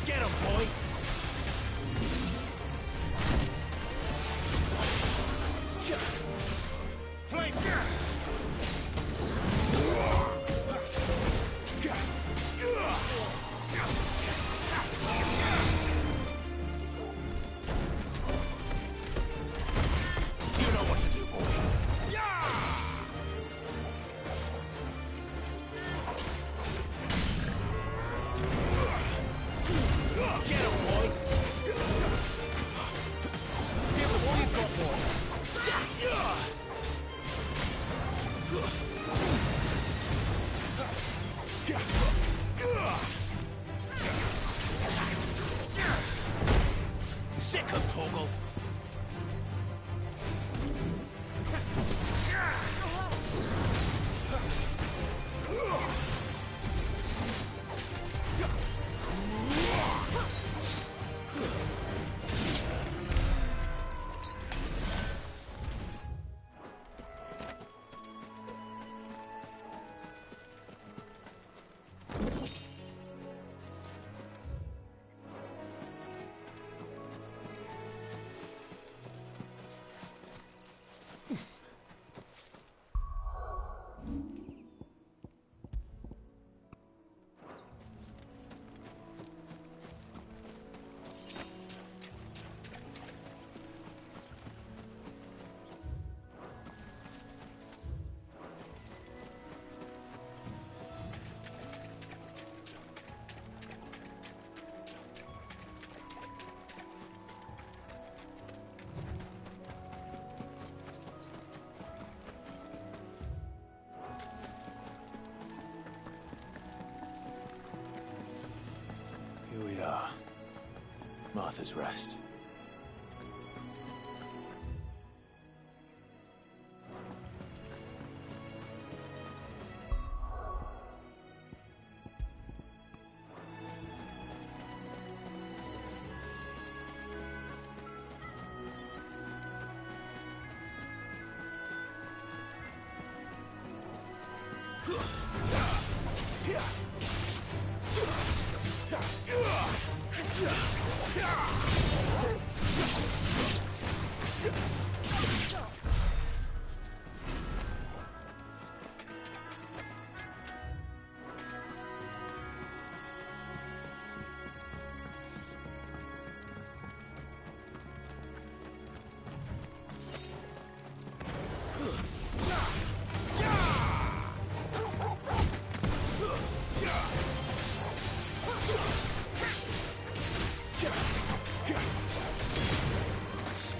Get him, boy! Flame! Sick of Torgal. Here we are. Martha's Rest.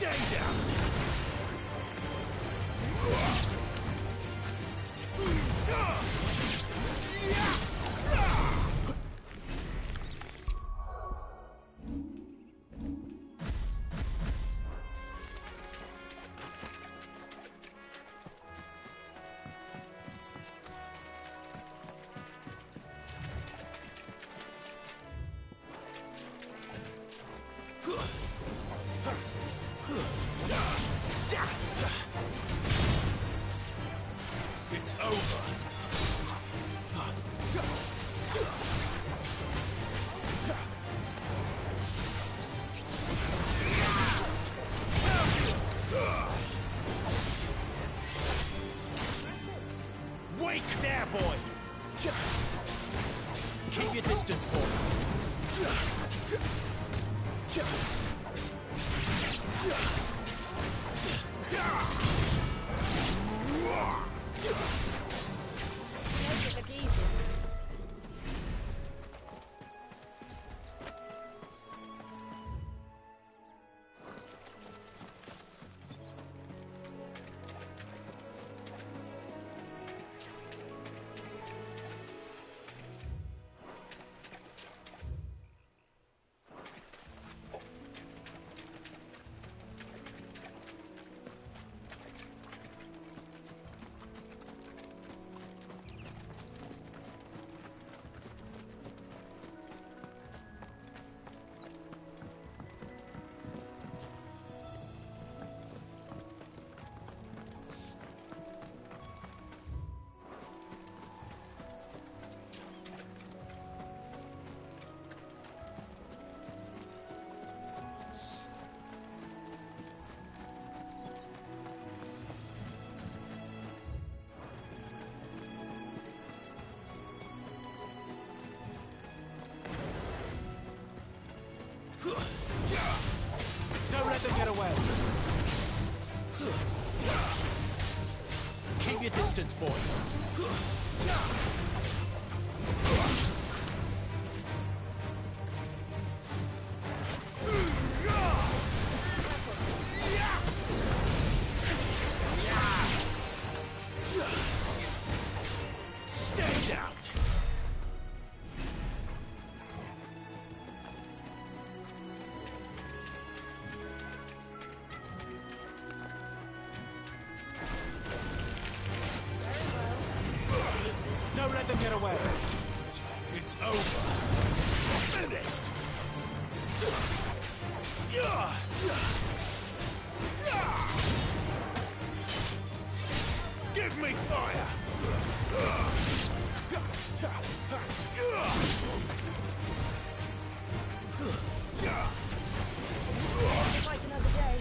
Stay down! It's over. Wake there, boy! Keep your distance, boy. Make it look easy. Don't let them get away. Keep your distance, boy. Stay down. Don't let them get away. It's over. Finished. Give me fire. Fight another day.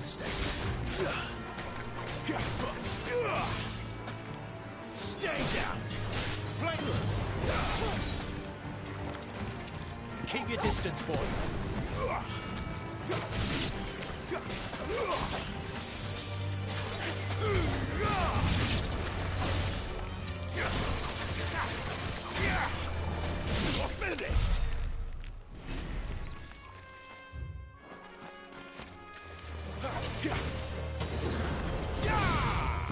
Mistakes. Stay down. Flame. Keep your distance, boy. You're finished.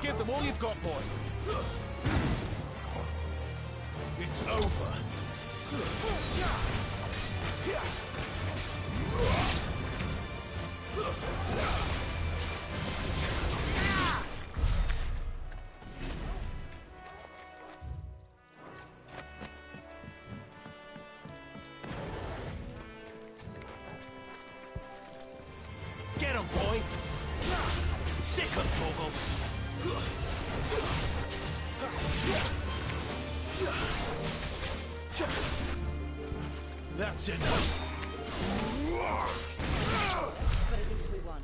Give them all you've got, boy. It's over. Get him, boy. Sick him, Torgal. That's enough. But at least we won.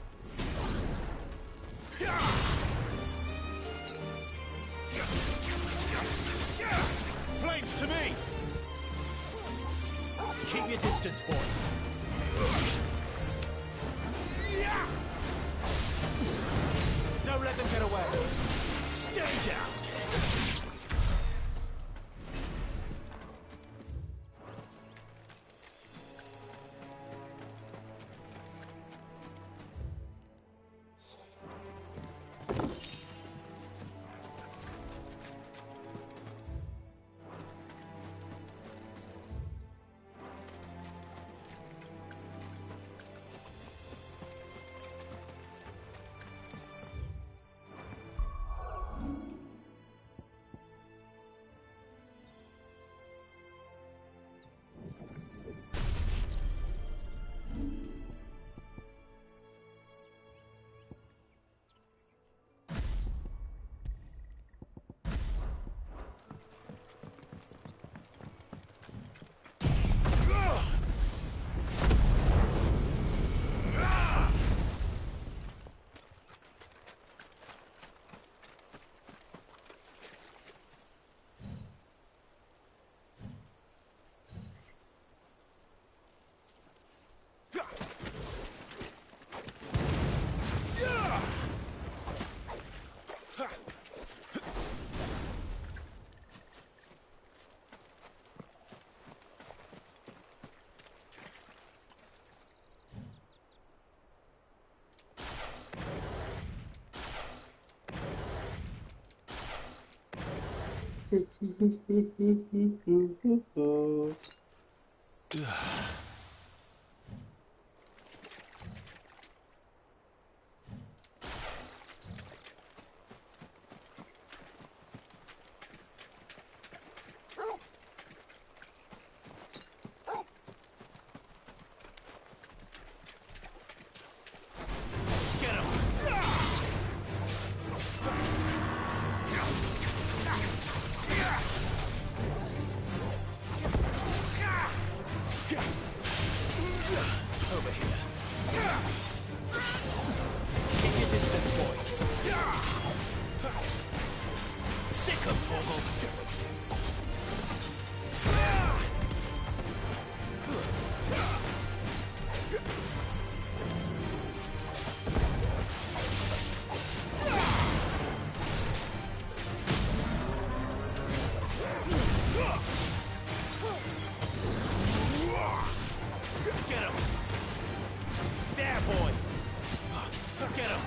Flames to me. Keep your distance, boy. Don't let them get away. Stay down. Over here. Keep your distance, boy. Sick of Torgal. Get him! There, boy! Get him!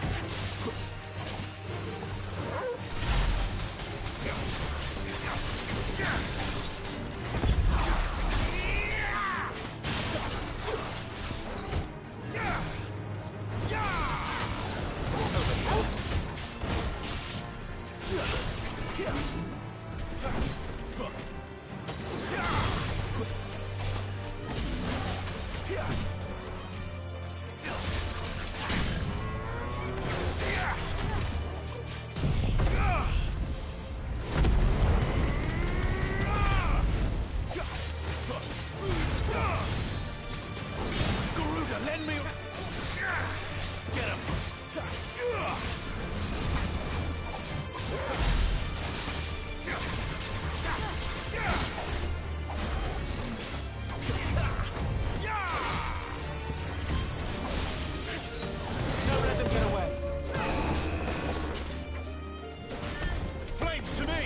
Garuda, lend me... Get him! Don't let them get away! Flames to me!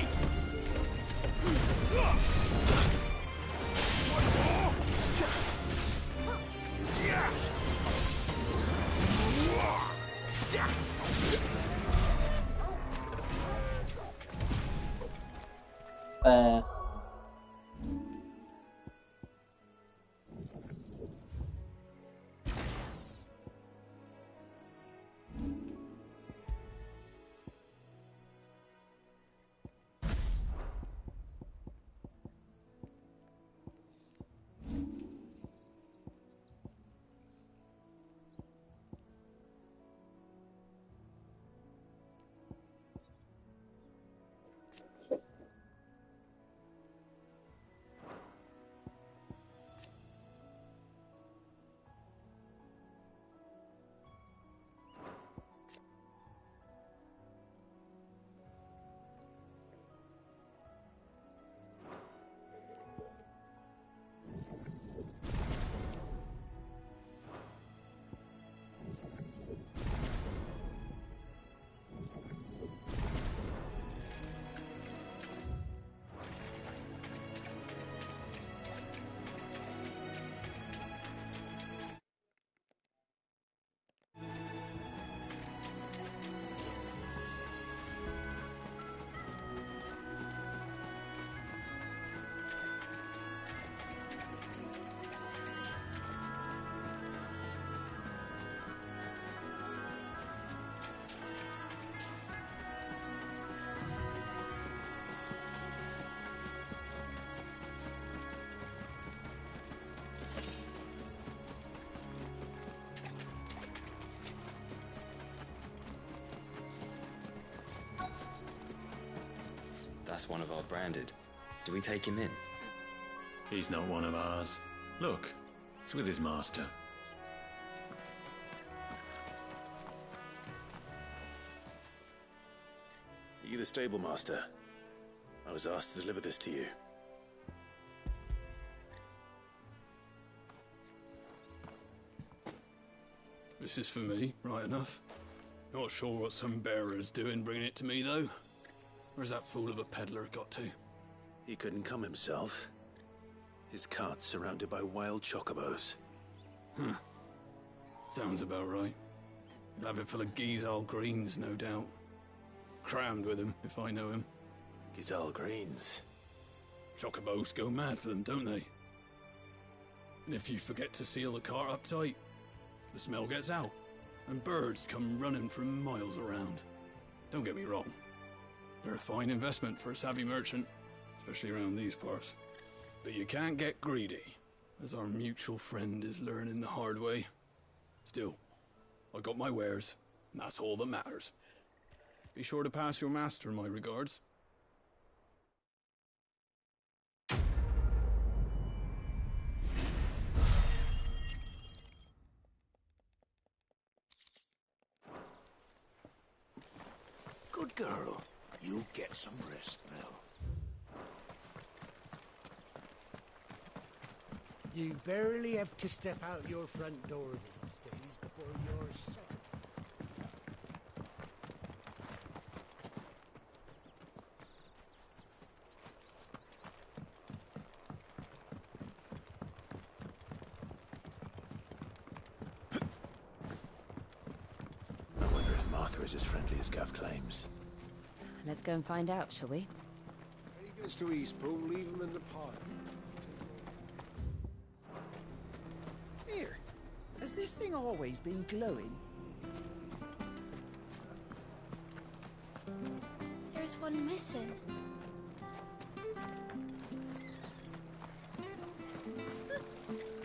That's one of our branded. Do we take him in? He's not one of ours. Look, he's with his master. Are you the stable master? I was asked to deliver this to you. This is for me, right enough. Not sure what some bearer's doing bringing it to me, though. Where's that fool of a peddler got to? He couldn't come himself. His cart's surrounded by wild chocobos. Huh. Sounds about right. He'll have it full of Geezal greens, no doubt. Crammed with him, if I know him. Gazelle greens. Chocobos go mad for them, don't they? And if you forget to seal the cart up tight, the smell gets out, and birds come running from miles around. Don't get me wrong. They're a fine investment for a savvy merchant, especially around these parts. But you can't get greedy, as our mutual friend is learning the hard way. Still, I got my wares, and that's all that matters. Be sure to pass your master my regards. Good girl. You get some rest now. You barely have to step out your front door these days before you're settled. I wonder if Martha is as friendly as Gav claims. Let's go and find out, shall we? When he gets to Eastpool, leave him in the pile. Here, has this thing always been glowing? There's one missing.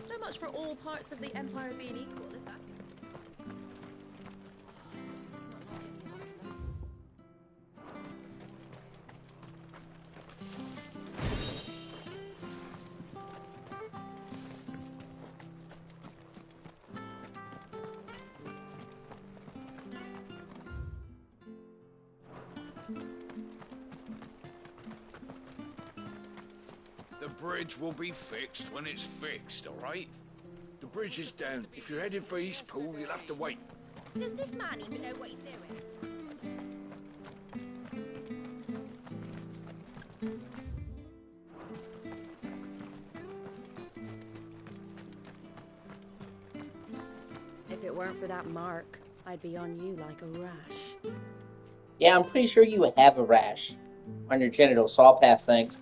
So much for all parts of the Empire being equal, if that's... The bridge will be fixed when it's fixed, all right? The bridge is down. If you're heading for Eastpool, you'll have to wait. Does this man even know what he's doing? If it weren't for that mark, I'd be on you like a rash. Yeah, I'm pretty sure you have a rash on your genitals, so I'll pass things.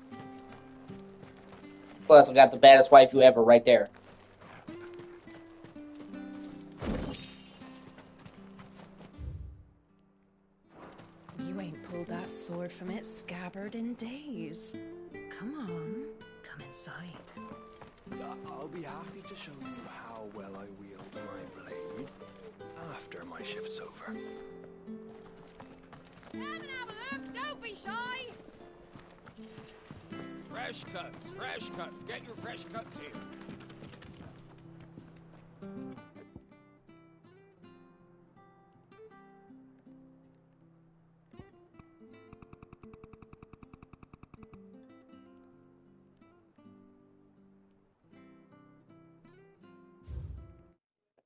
Plus, I got the baddest wife you ever right there. You ain't pulled that sword from its scabbard in days. Come on, come inside. I'll be happy to show you how well I wield my blade after my shift's over. Come and have a look, don't be shy! Fresh cuts, fresh cuts. Get your fresh cuts here.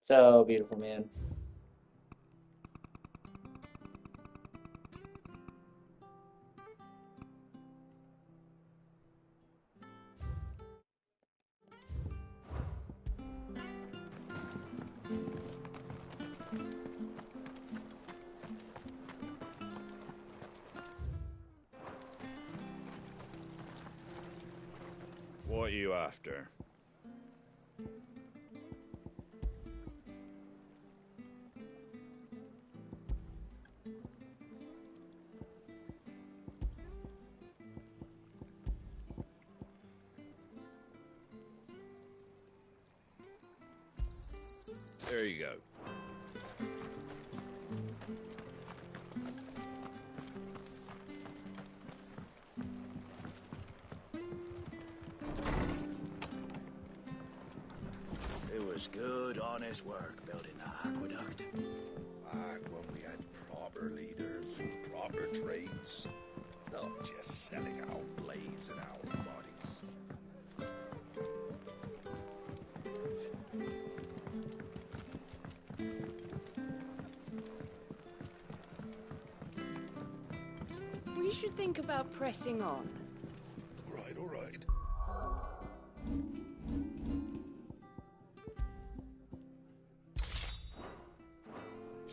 So beautiful, man. What are you after? There you go. It was good, honest work building that aqueduct. Back when we had proper leaders and proper trades. Not just selling our blades and our bodies. We should think about pressing on. All right, all right.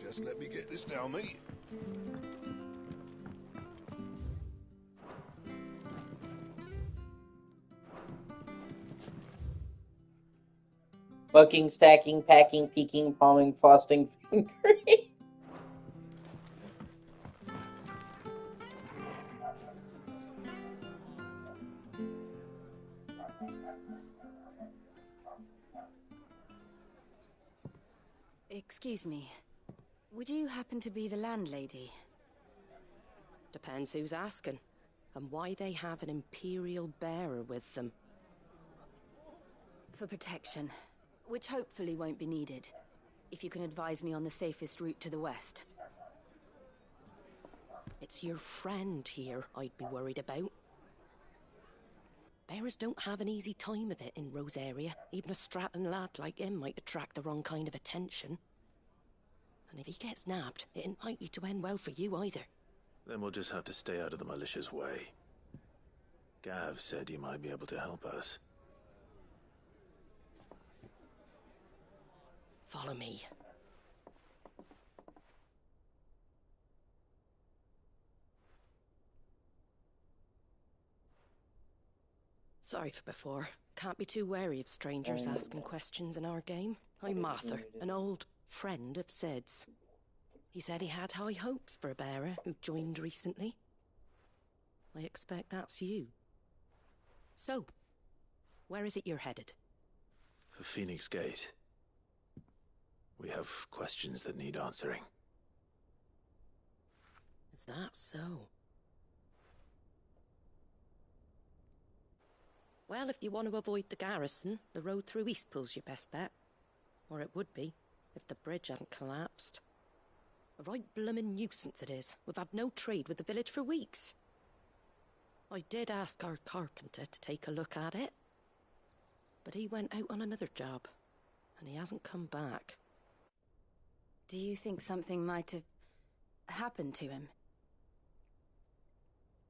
Just let me get this down, mate. Bucking, stacking, packing, peeking, palming, frosting, fingering. Excuse me. Would you happen to be the landlady? Depends who's asking, and why they have an Imperial bearer with them. For protection, which hopefully won't be needed. If you can advise me on the safest route to the west. It's your friend here I'd be worried about. Bearers don't have an easy time of it in Rosaria. Even a strapping lad like him might attract the wrong kind of attention. And if he gets nabbed, it ain't likely to end well for you either. Then we'll just have to stay out of the malicious way. Gav said you might be able to help us. Follow me. Sorry for before. Can't be too wary of strangers asking questions in our game. I'm Martha, an old friend of Sid's. He said he had high hopes for a bearer who joined recently. I expect that's you. So, where is it you're headed? For Phoenix Gate. We have questions that need answering. Is that so? Well, if you want to avoid the garrison, the road through Eastpool's your best bet. Or it would be, if the bridge hadn't collapsed. A right bloomin' nuisance it is. We've had no trade with the village for weeks. I did ask our carpenter to take a look at it. But he went out on another job, and he hasn't come back. Do you think something might have happened to him?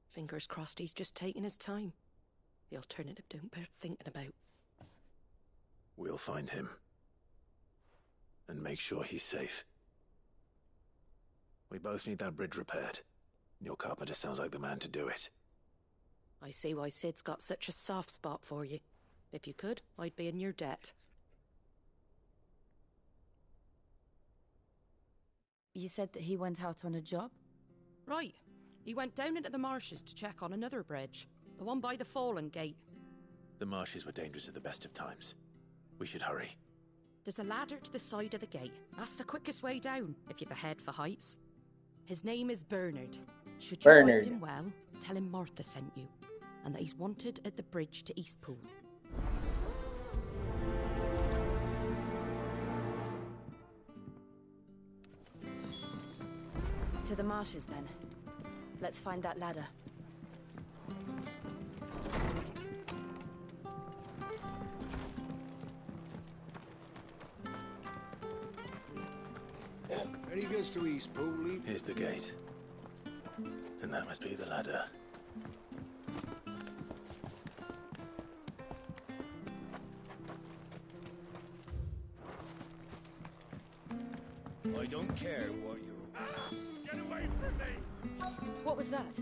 Fingers crossed he's just taking his time. The alternative don't bear thinking about. We'll find him. And make sure he's safe. We both need that bridge repaired. Your carpenter sounds like the man to do it. I see why Sid's got such a soft spot for you. If you could, I'd be in your debt. You said that he went out on a job? Right. He went down into the marshes to check on another bridge. The one by the Fallen Gate. The marshes were dangerous at the best of times. We should hurry. There's a ladder to the side of the gate. That's the quickest way down, if you've a head for heights. His name is Bernard. Should you find him well, tell him Martha sent you, and that he's wanted at the bridge to Eastpool. To the marshes, then. Let's find that ladder. Ready goes to Eastpool, Lee. Here's the gate. And that must be the ladder. I don't care what you... Get away from me! What was that?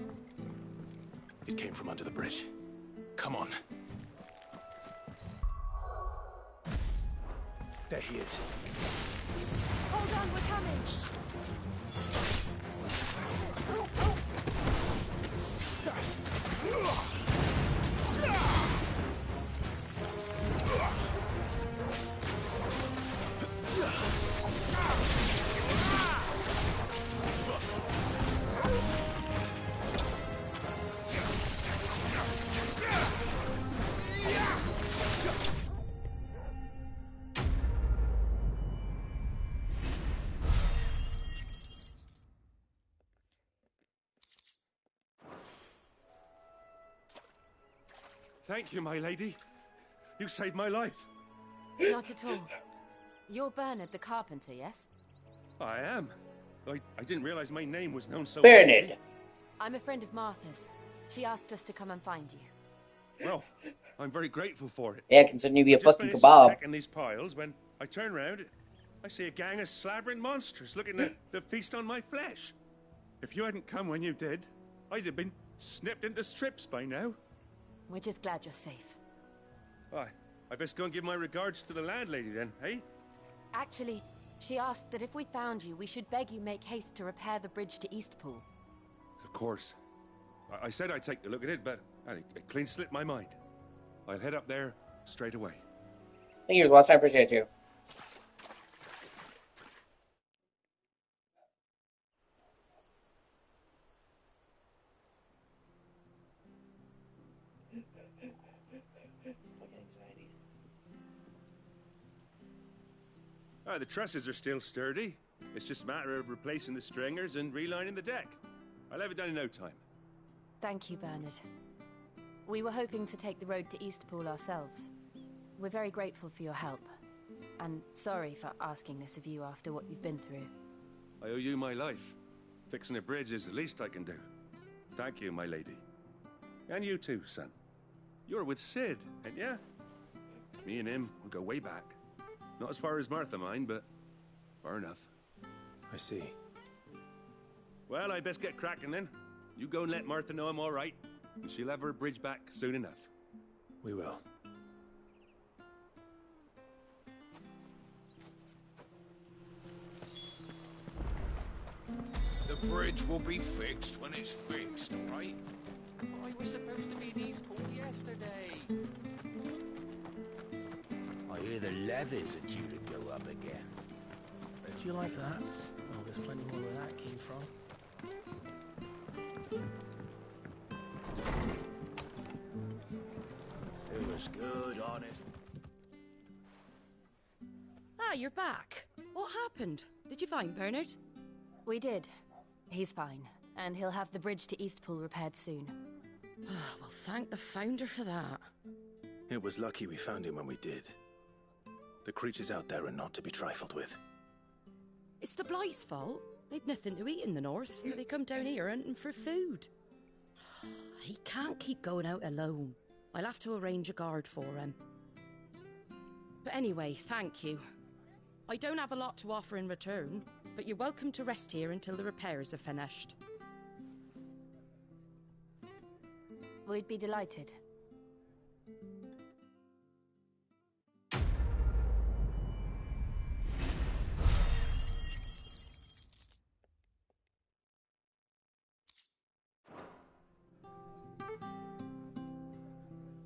It came from under the bridge. Come on. There he is. Hold on, we're coming! Thank you, my lady. You saved my life. Not at all. You're Bernard the carpenter, yes? I am. I didn't realize my name was known so Bernard. widely. I'm a friend of Martha's. She asked us to come and find you. Well, I'm very grateful for it. Yeah, considering you be a fucking finished kebab. checking these piles when I turn round, I see a gang of slavering monsters looking to feast on my flesh. If you hadn't come when you did, I'd have been snipped into strips by now. We're just glad you're safe. I best go and give my regards to the landlady then, hey? Actually, she asked that if we found you, we should beg you make haste to repair the bridge to Eastpool. Of course. I said I'd take a look at it, but it clean slipped my mind. I'll head up there straight away. Thank you for watching. I appreciate you. The trusses are still sturdy. It's just a matter of replacing the stringers and relining the deck. I'll have it done in no time. Thank you, Bernard. We were hoping to take the road to Eastpool ourselves. We're very grateful for your help. And sorry for asking this of you after what you've been through. I owe you my life. Fixing a bridge is the least I can do. Thank you, my lady. And you too, son. You're with Sid, ain't ya? Me and him, we go way back. Not as far as Martha, mind, but far enough. I see. Well, I best get cracking then. You go and let Martha know I'm all right, and she'll have her bridge back soon enough. We will. The bridge will be fixed when it's fixed, all right? I was supposed to be in Eastpool yesterday. I hear the levies are due to go up again. Do you like that? Well, there's plenty more where that came from. It was good, honest. Ah, you're back. What happened? Did you find Bernard? We did. He's fine, and he'll have the bridge to Eastpool repaired soon. Well, thank the Founder for that. It was lucky we found him when we did. The creatures out there are not to be trifled with. It's the Blight's fault. They'd nothing to eat in the north, so they come down here hunting for food. He can't keep going out alone. I'll have to arrange a guard for him. But anyway, thank you. I don't have a lot to offer in return, but you're welcome to rest here until the repairs are finished. We'd be delighted.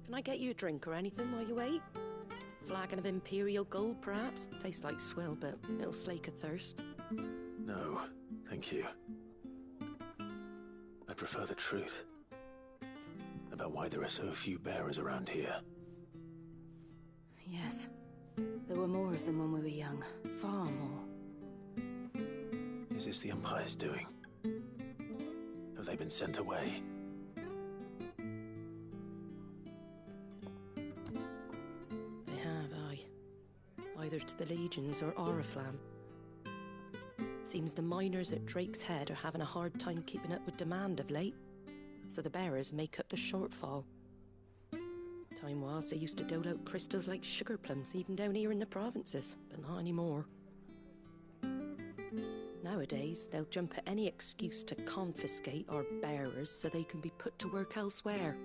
Can I get you a drink or anything while you wait? Flagon of Imperial Gold, perhaps? Tastes like swill, but it'll slake a thirst. No, thank you. I prefer the truth. About why there are so few bearers around here. Yes. There were more of them when we were young. Far more. Is this the Empire's doing? Have they been sent away? They have, aye. Either to the Legions or Oriflamme. Seems the miners at Drake's Head are having a hard time keeping up with demand of late, so the bearers make up the shortfall. Time was they used to dole out crystals like sugar plums even down here in the provinces, but not anymore. Nowadays, they'll jump at any excuse to confiscate our bearers so they can be put to work elsewhere.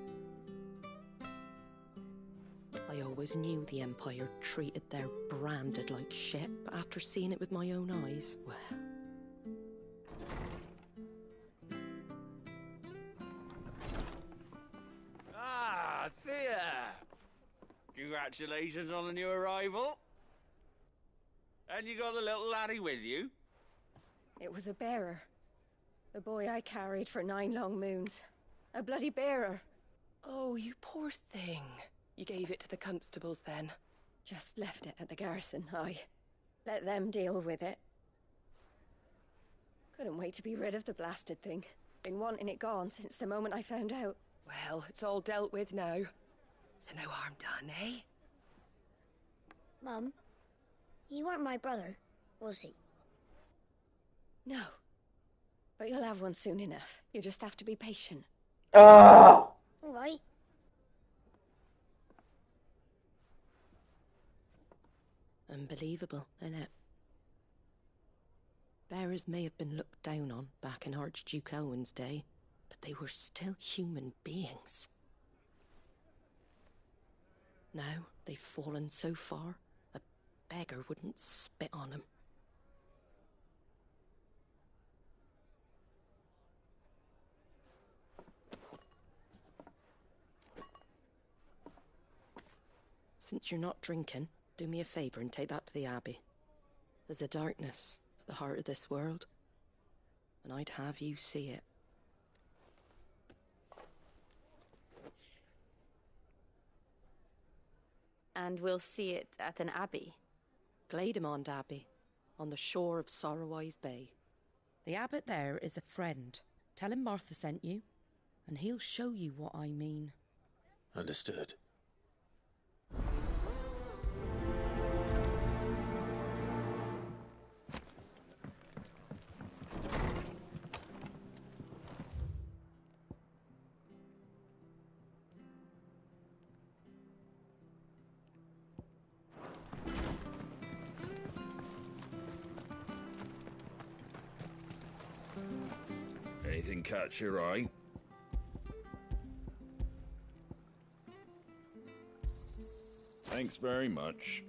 I always knew the Empire treated their branded like shit, but after seeing it with my own eyes, well... Ah, Thea! Congratulations on the new arrival. And you got the little laddie with you? It was a bearer. The boy I carried for 9 long moons. A bloody bearer. Oh, you poor thing. You gave it to the constables then? Just left it at the garrison, aye. Let them deal with it. Couldn't wait to be rid of the blasted thing. Been wanting it gone since the moment I found out. Well, it's all dealt with now. So no harm done, eh? Mum, you weren't my brother, was he? No. But you'll have one soon enough. You just have to be patient. Oh! All right. Unbelievable, innit? Bearers may have been looked down on back in Archduke Elwin's day, but they were still human beings. Now, They've fallen so far, a beggar wouldn't spit on them. Since you're not drinking, do me a favour and take that to the Abbey. There's a darkness at the heart of this world, and I'd have you see it. And we'll see it at an abbey? Glademond Abbey, on the shore of Sorrowwise Bay. The abbot there is a friend. Tell him Martha sent you, and he'll show you what I mean. Understood. Anything catch your eye? Thanks very much.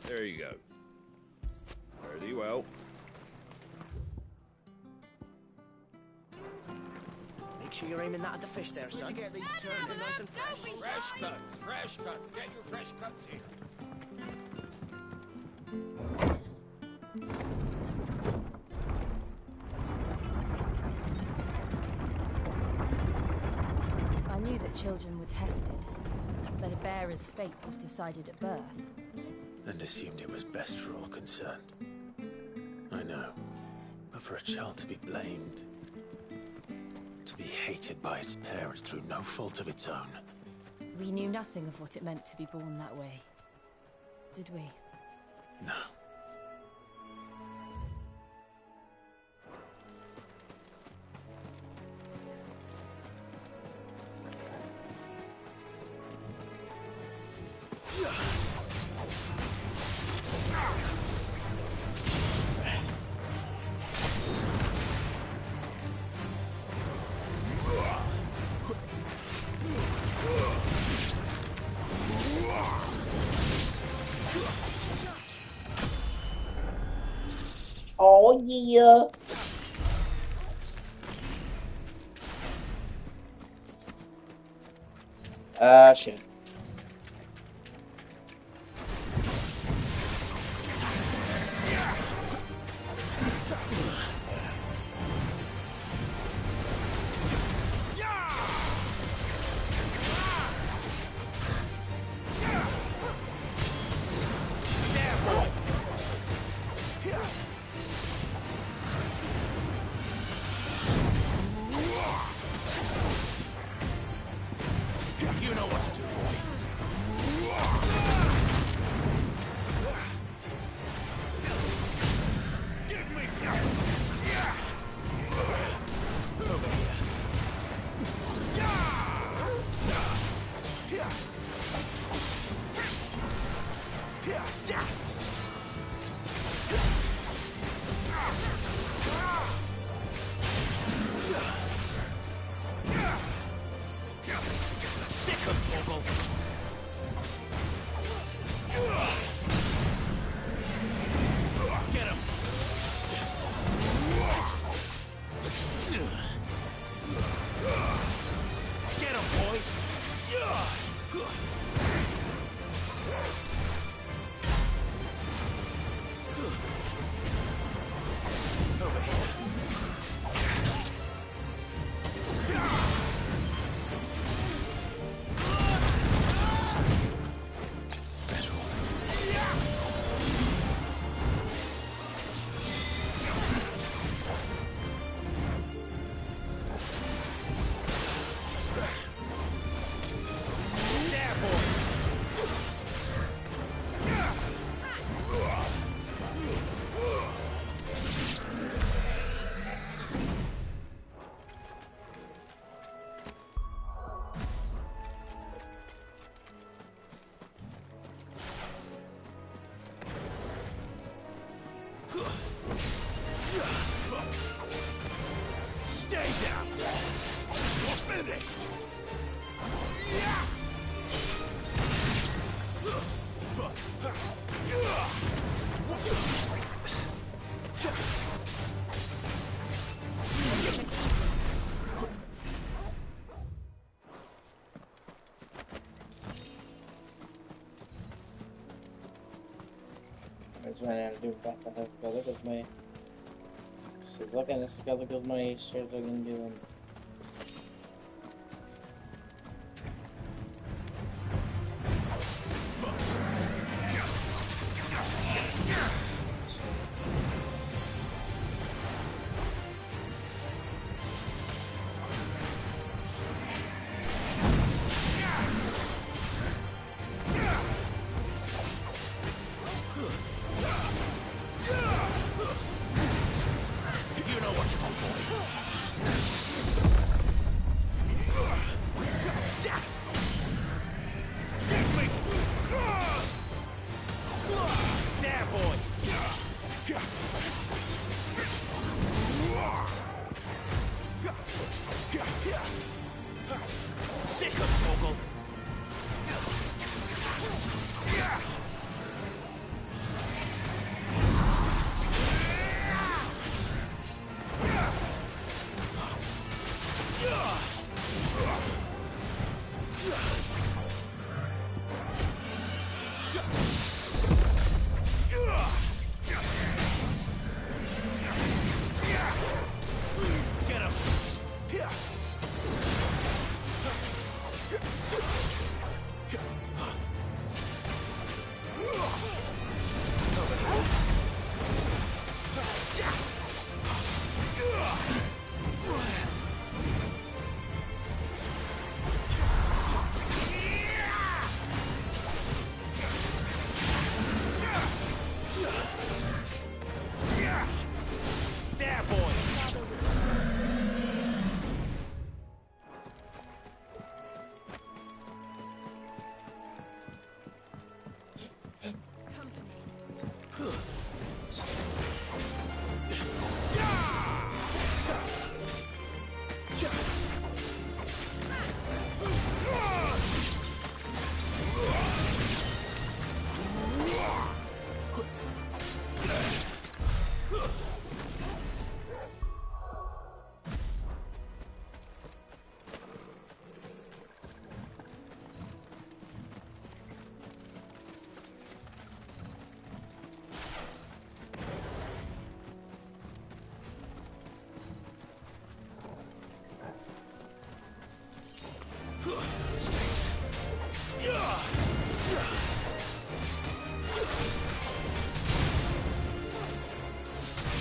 There you go. Very well. Make sure you're aiming that at the fish there, son. Where'd you get these turning nice and fresh? Fresh cuts, fresh cuts. Get your fresh cuts here. I knew that children were tested, that a bearer's fate was decided at birth. And assumed it was best for all concerned. I know. But for a child to be blamed, to be hated by its parents through no fault of its own. We knew nothing of what it meant to be born that way, did we? No. Oh yeah. Shit. You know what to do, boy. Give me over here. Sick of trouble. Get him. Get him, boy. Over here. There, boy. That's what I had to do. But I have to go look at my. She's looking. This is go look at my shirt. I'm doing.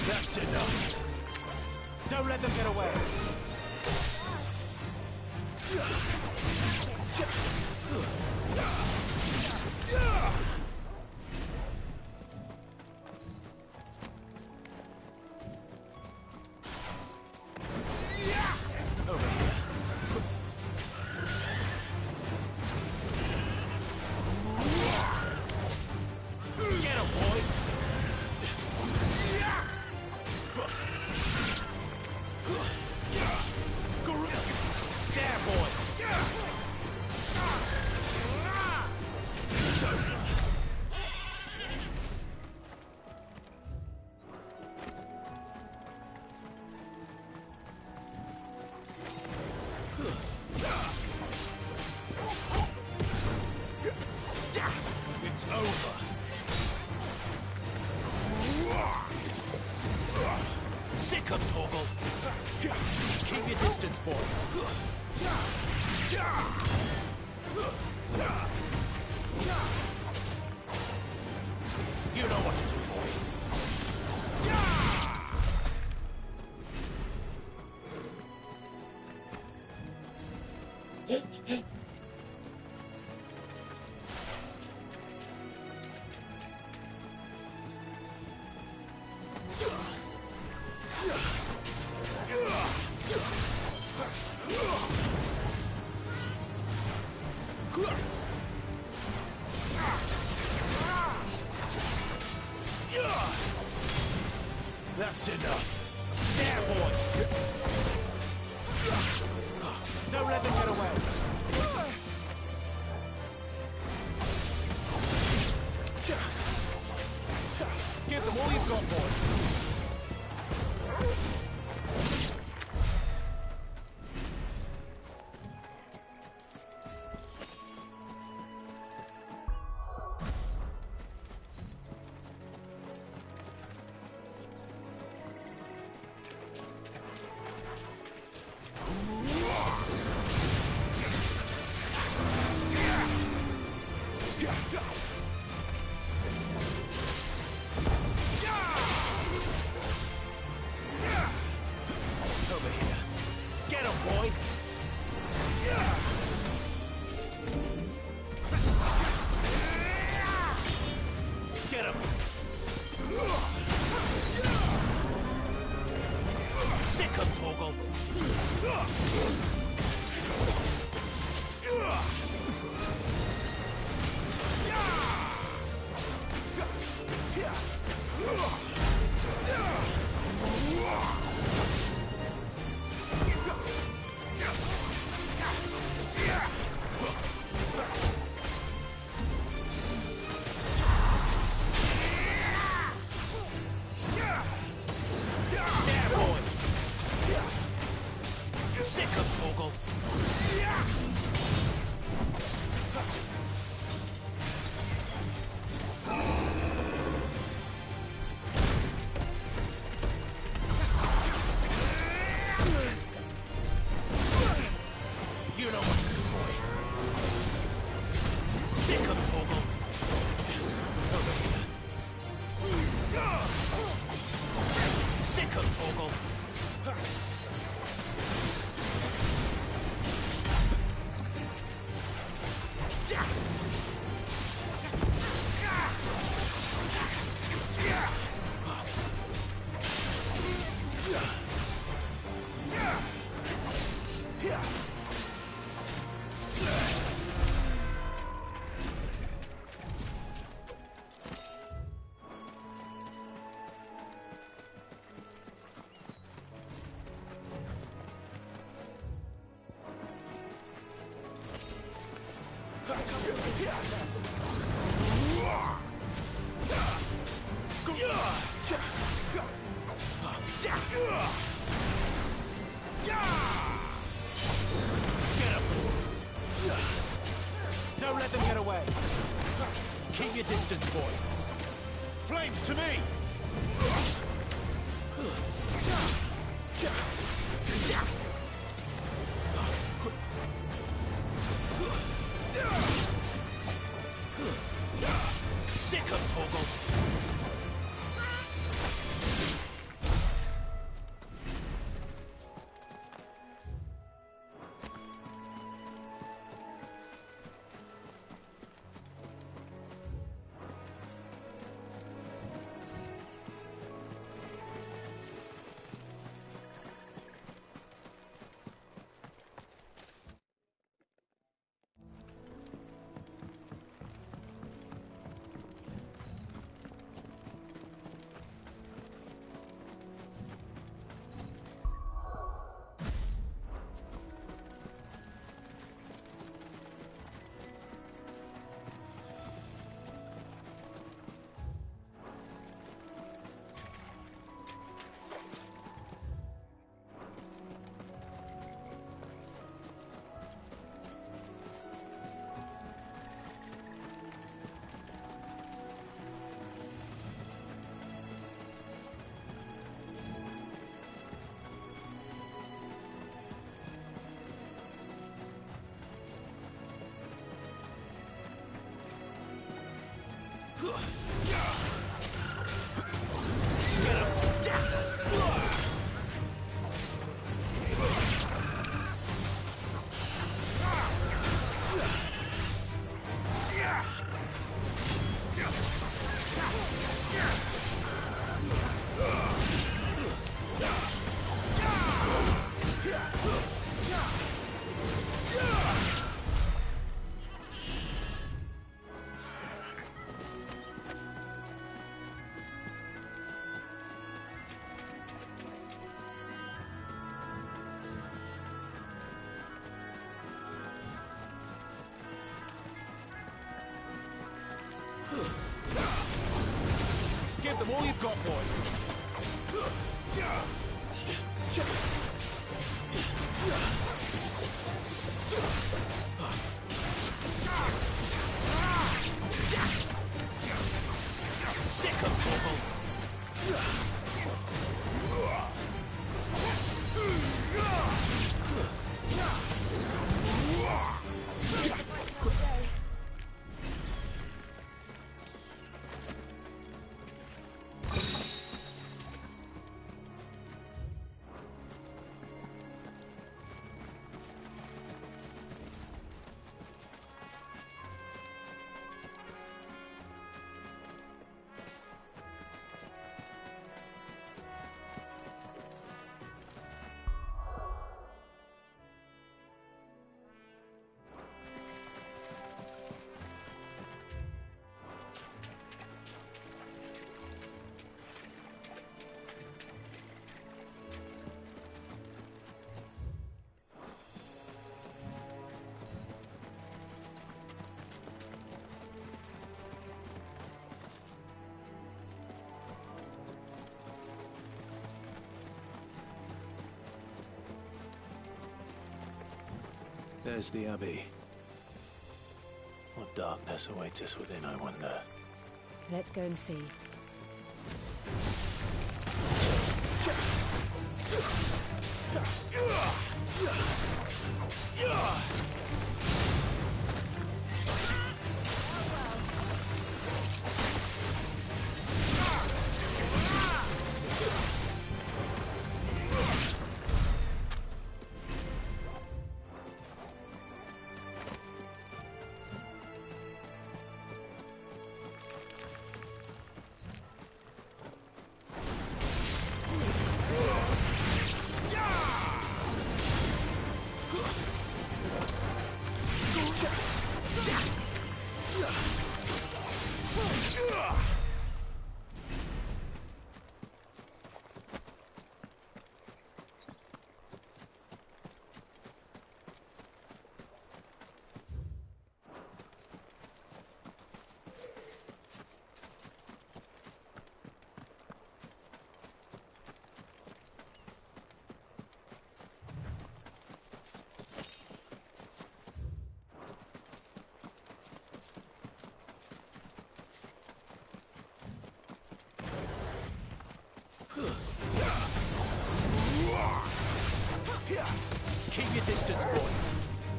That's enough. Don't let them get away. It's over. Sick of Torgal. Keep your distance, boy. You know what to do, boy. That's enough. There, boy. Don't let them get away. Give them all you've got, boy. Over here. Get him, boy! Get him! Sick him, Torgal! Don't let them get away. Keep your distance, boy. Flames to me! Sick of Torgal! Give them all you've got, boy. Sick of trouble. There's the Abbey. What darkness awaits us within, I wonder? Let's go and see. Keep your distance, boy.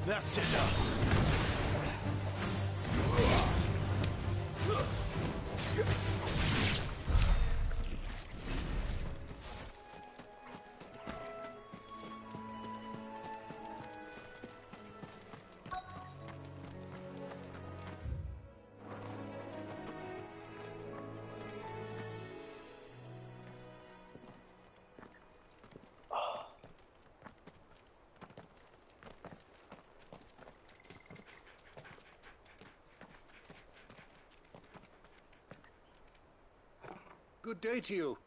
That's enough. Good day to you.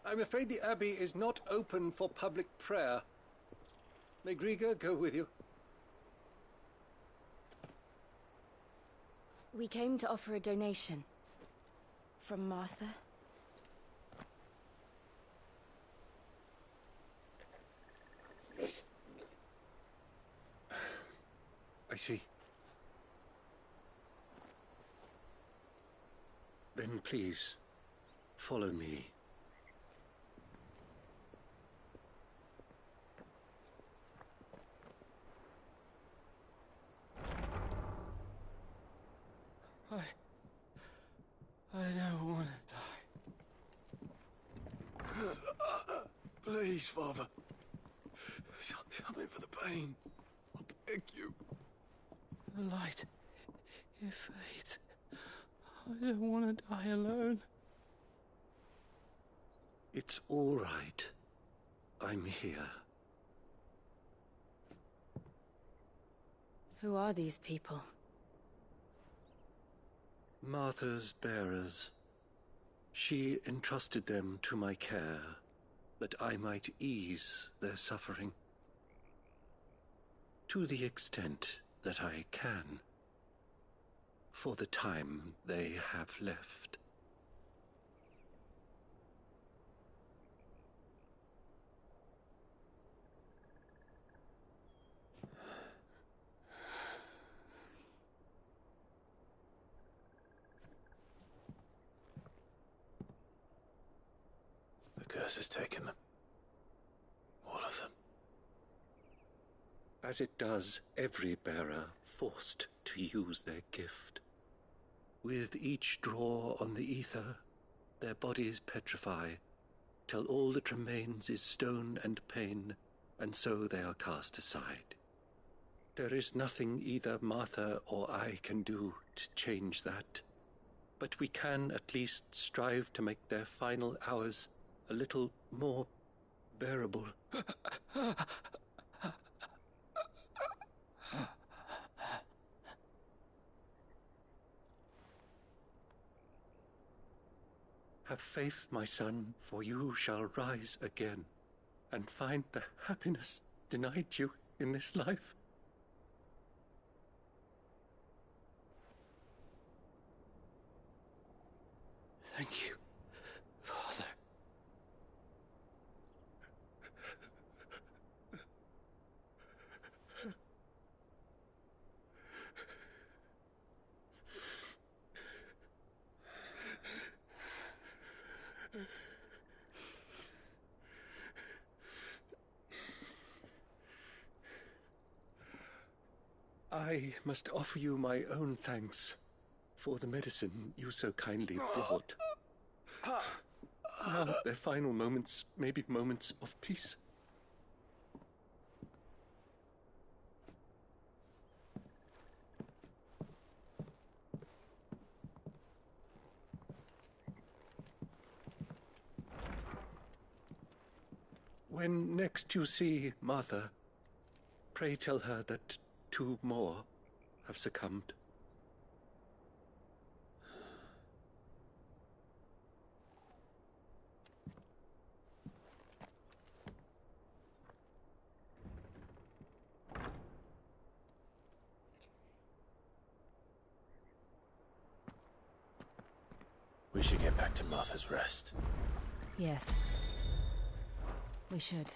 I'm afraid the Abbey is not open for public prayer. May Griga go with you? We came to offer a donation. From Martha. I see. Then please, follow me. I don't want to die. Please, Father. Something for the pain. I beg you. The light. It fades. I don't want to die alone. It's all right. I'm here. Who are these people? Martha's bearers. She entrusted them to my care, that I might ease their suffering. To the extent that I can. For the time they have left. The curse has taken them. All of them. As it does every bearer forced to use their gift. With each draw on the ether, their bodies petrify, till all that remains is stone and pain, and so they are cast aside. There is nothing either Martha or I can do to change that, but we can at least strive to make their final hours a little more bearable. Have faith, my son, for you shall rise again, and find the happiness denied you in this life. Thank you, Father. I must offer you my own thanks for the medicine you so kindly brought. Now their final moments may be moments of peace. When next you see Martha, pray tell her that 2 more have succumbed. We should get back to Martha's Rest. Yes. We should.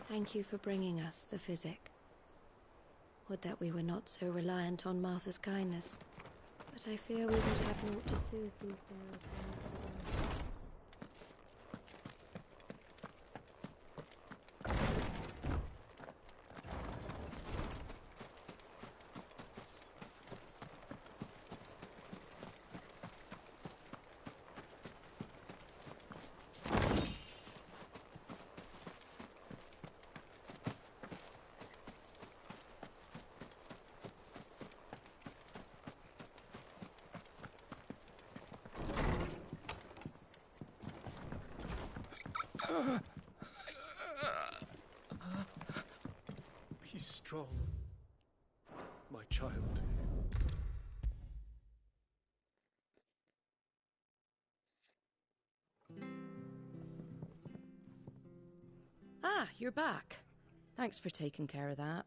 Thank you for bringing us the Ffxvi. Would that we were not so reliant on Martha's kindness. But I fear we would have naught to soothe these bearers. Be strong, my child. Ah, you're back. Thanks for taking care of that.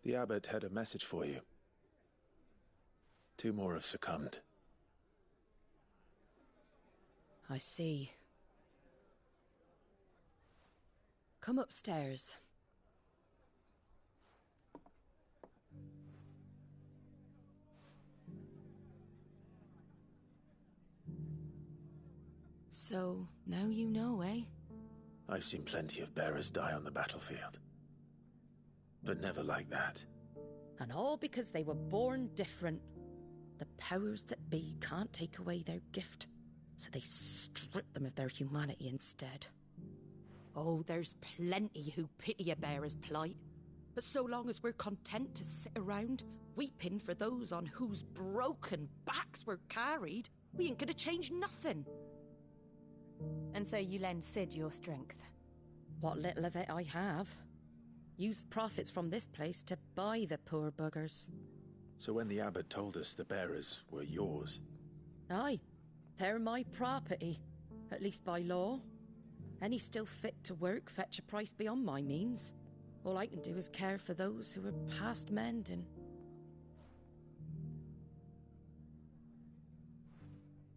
The abbot had a message for you. 2 more have succumbed. I see. Come upstairs. So, now you know, eh? I've seen plenty of bearers die on the battlefield. But never like that. And all because they were born different. The powers that be can't take away their gift, so they strip them of their humanity instead. Oh, there's plenty who pity a bearer's plight. But so long as we're content to sit around, weeping for those on whose broken backs we're carried, we ain't gonna change nothing. And so you lend Sid your strength? What little of it I have. Use the profits from this place to buy the poor buggers. So when the abbot told us the bearers were yours... Aye, they're my property, at least by law. Any still fit to work fetch a price beyond my means. All I can do is care for those who are past mending.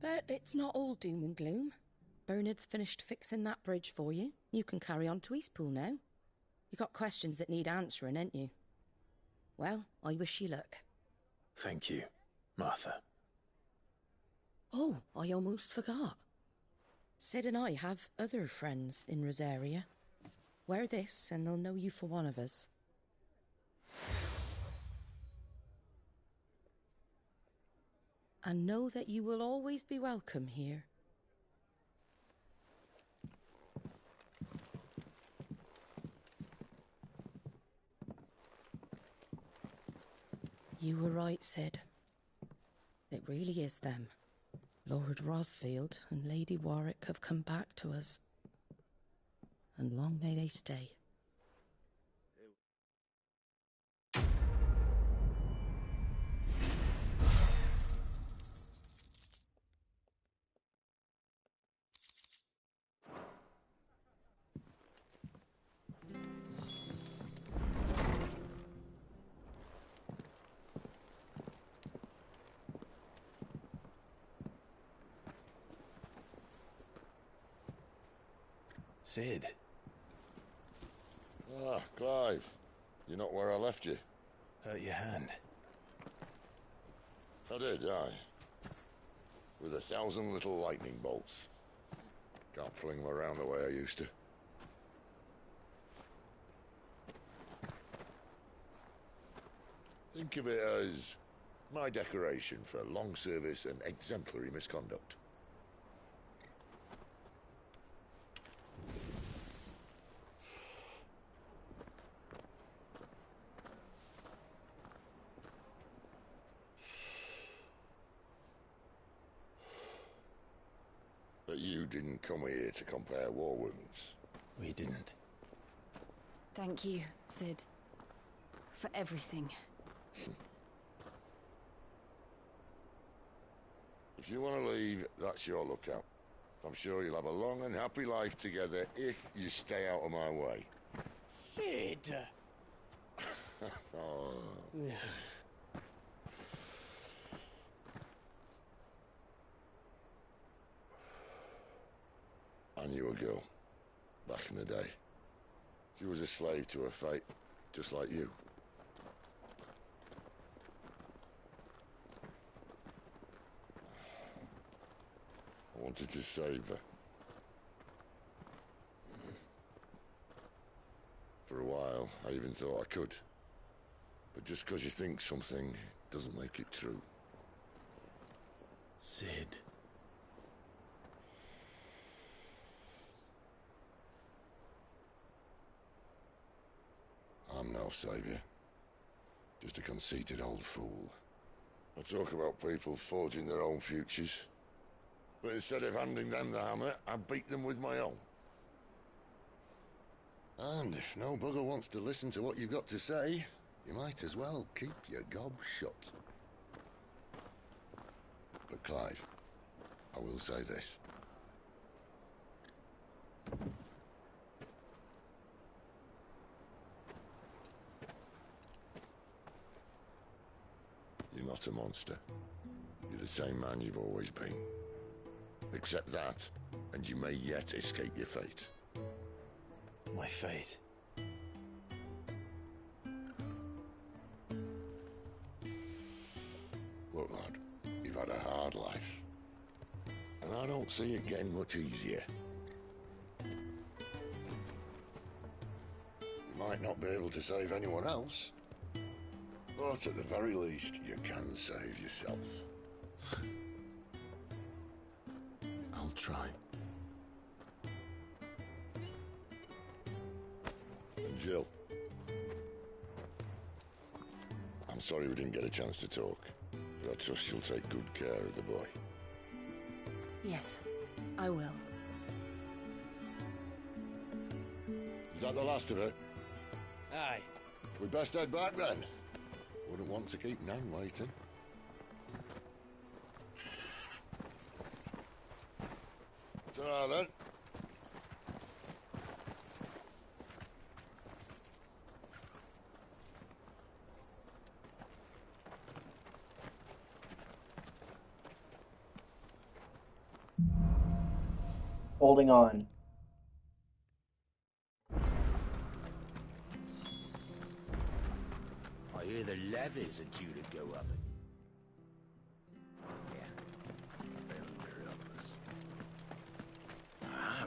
But it's not all doom and gloom. Bernard's finished fixing that bridge for you. You can carry on to Eastpool now. You got questions that need answering, ain't you? Well, I wish you luck. Thank you, Martha. Oh, I almost forgot. Sid and I have other friends in Rosaria. Wear this and they'll know you for one of us. And know that you will always be welcome here. You were right, Sid. It really is them. Lord Rosfield and Lady Warwick have come back to us. And long may they stay. Sid. Ah, Clive. You're not where I left you. Hurt your hand. I did, aye. With 1,000 little lightning bolts. Can't fling them around the way I used to. Think of it as my decoration for long service and exemplary misconduct. But you didn't come here to compare war wounds. We didn't. Thank you, Sid. For everything. If you want to leave, that's your lookout. I'm sure you'll have a long and happy life together if you stay out of my way. Sid! Oh. I knew a girl, back in the day. She was a slave to her fate, just like you. I wanted to save her. For a while, I even thought I could. But just because you think something doesn't make it true. Sid. I'm no savior. Just a conceited old fool. I talk about people forging their own futures. But instead of handing them the hammer, I beat them with my own. And if no bugger wants to listen to what you've got to say, you might as well keep your gob shut. But Clive, I will say this. You're not a monster. You're the same man you've always been. Accept that, and you may yet escape your fate. My fate? Look, lad, you've had a hard life. And I don't see it getting much easier. You might not be able to save anyone else, but at the very least, you can save yourself. I'll try. And Jill, I'm sorry we didn't get a chance to talk, but I trust she'll take good care of the boy. Yes, I will. Is that the last of it? Aye. We'd best head back then. Wouldn't want to keep Nan waiting. Ta-ra then. Holding on. I hear the levies are due to go up.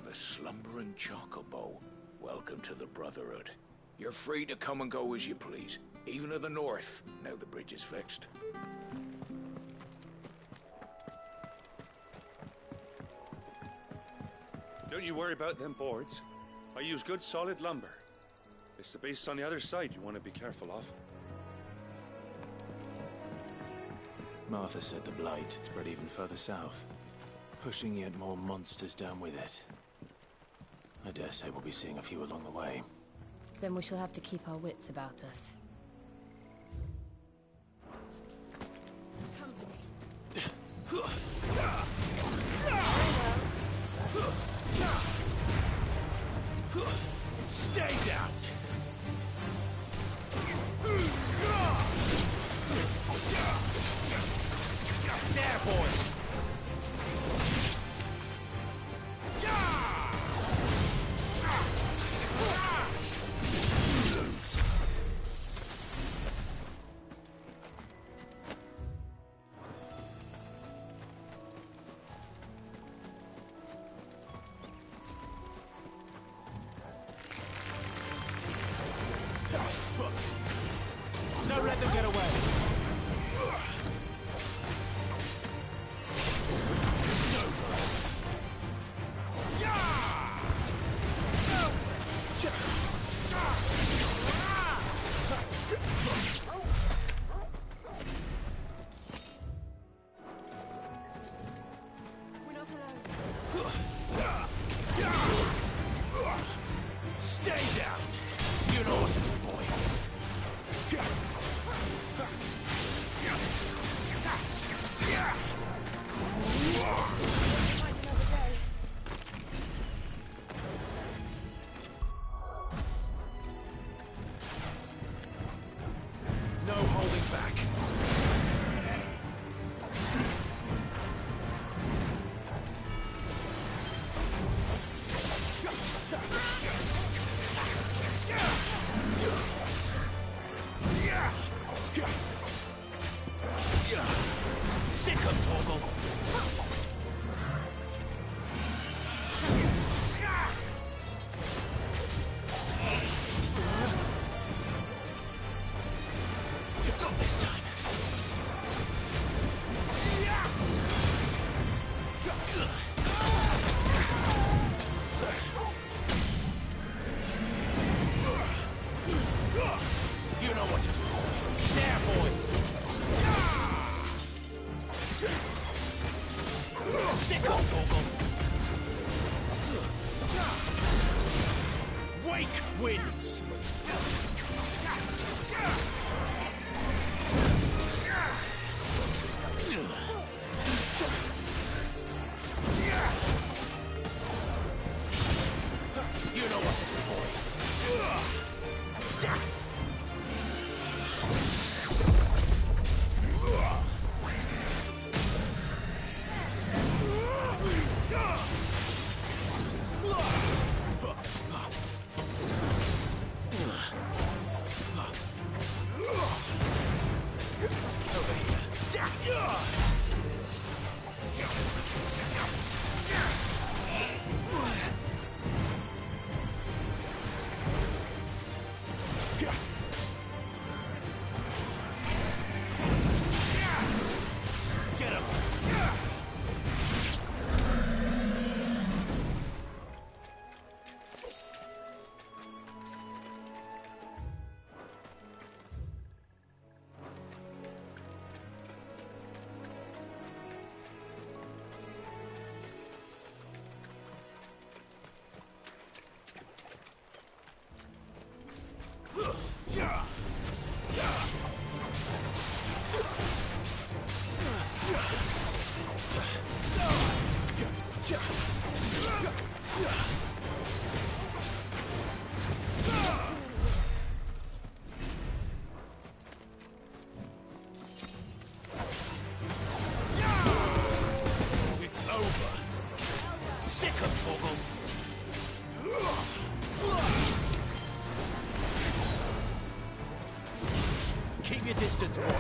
The slumbering chocobo. Welcome to the Brotherhood. You're free to come and go as you please, even to the north, now the bridge is fixed. Don't you worry about them boards. I use good solid lumber. It's the beasts on the other side you want to be careful of. Martha said the blight had spread even further south, pushing yet more monsters down with it. I dare say we'll be seeing a few along the way. Then we shall have to keep our wits about us. Stay down! There, boys! Don't let them get away. We're not alone. Stay down. You know what to do, boy. No holding back. Sick of Torgal. Not this time. You know what to do, boy. There, boy. Sick of Torgal. Wake wins. You know what to do, boy. Get him. It's over. Sick of Torgal. Keep your distance, boy.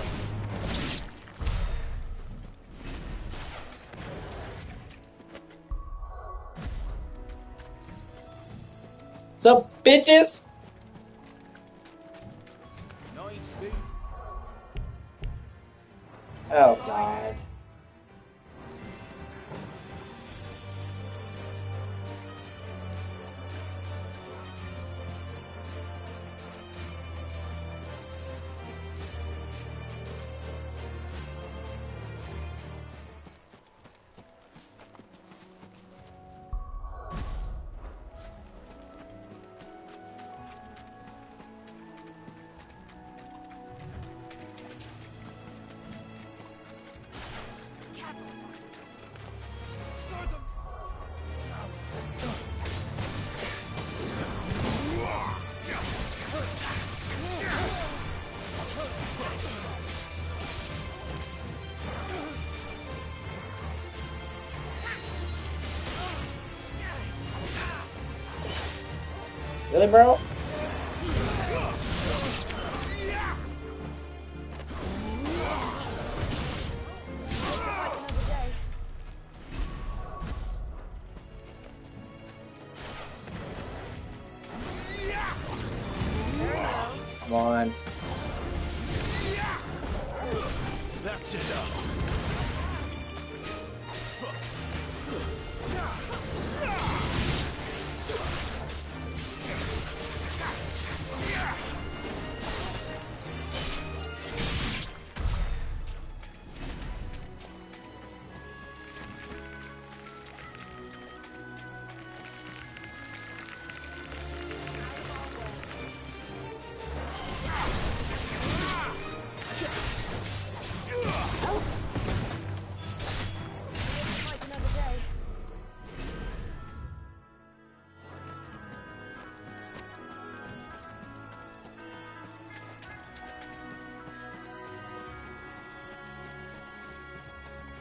So, bitches. Nice beat. Oh God. Really, bro? Come on. That's enough.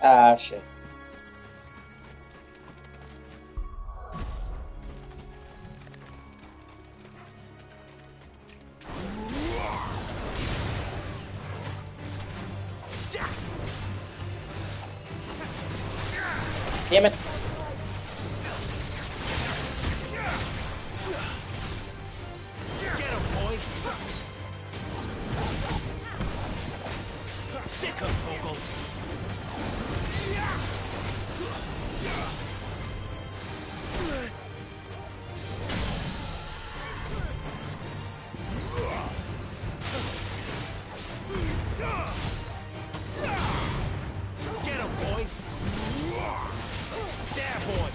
Ah, shit. Damn it. Get him, boy. Sick of Toggle. Get him, boy. There, boy.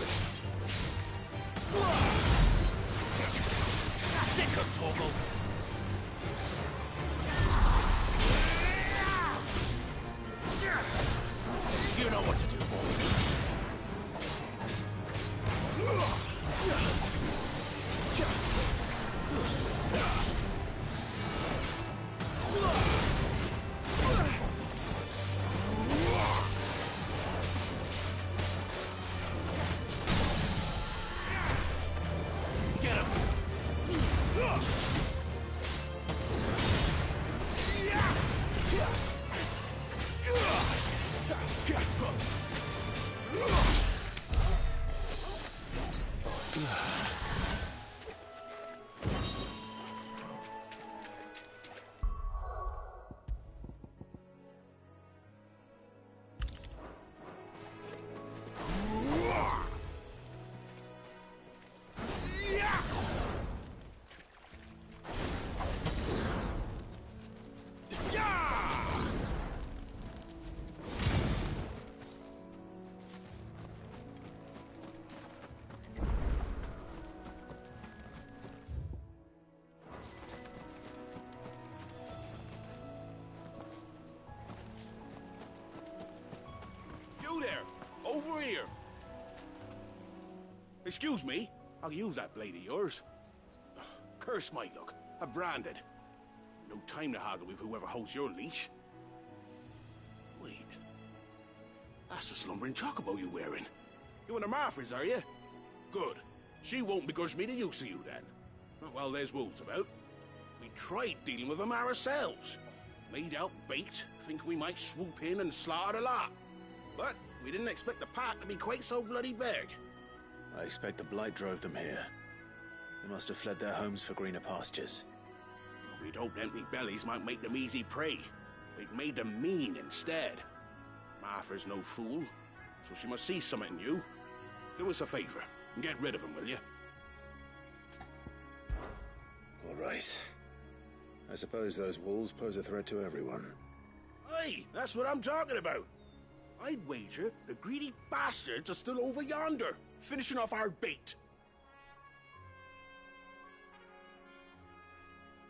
Sick of Toggle. You know what to do, boy. Get him. You there! Over here! Excuse me, I'll use that blade of yours. Curse my luck. I'm branded. No time to haggle with whoever holds your leash. Wait. That's the slumbering chocobo you're wearing. You and the Marfors, are you? Good. She won't begrudge me the use of you, then. Well, there's wolves about. We tried dealing with them ourselves. Made out bait, think we might swoop in and slaughter the lot. But we didn't expect the pack to be quite so bloody big. I expect the blight drove them here. They must have fled their homes for greener pastures. We'd hoped empty bellies might make them easy prey. But it made them mean instead. Martha's no fool, so she must see something in you. Do us a favor and get rid of them, will you? All right. I suppose those wolves pose a threat to everyone. Hey, that's what I'm talking about. I'd wager the greedy bastards are still over yonder, finishing off our bait.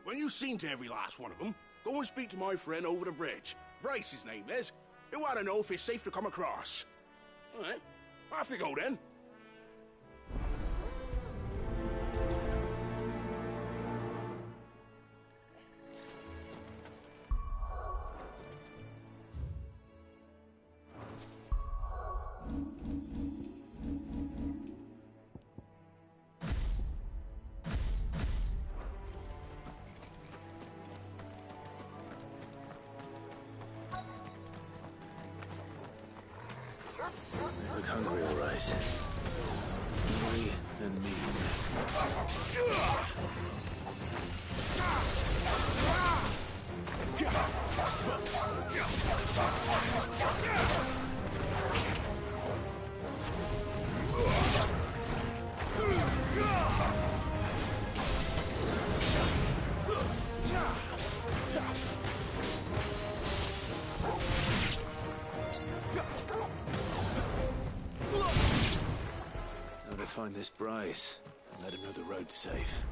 When you've seen to every last one of them, go and speak to my friend over the bridge. Bryce, his name is. He'll want to know if it's safe to come across. All right, off you go then. They look hungry, all right. Hungry and mean. Now to find this Bryce and let him know the road's safe.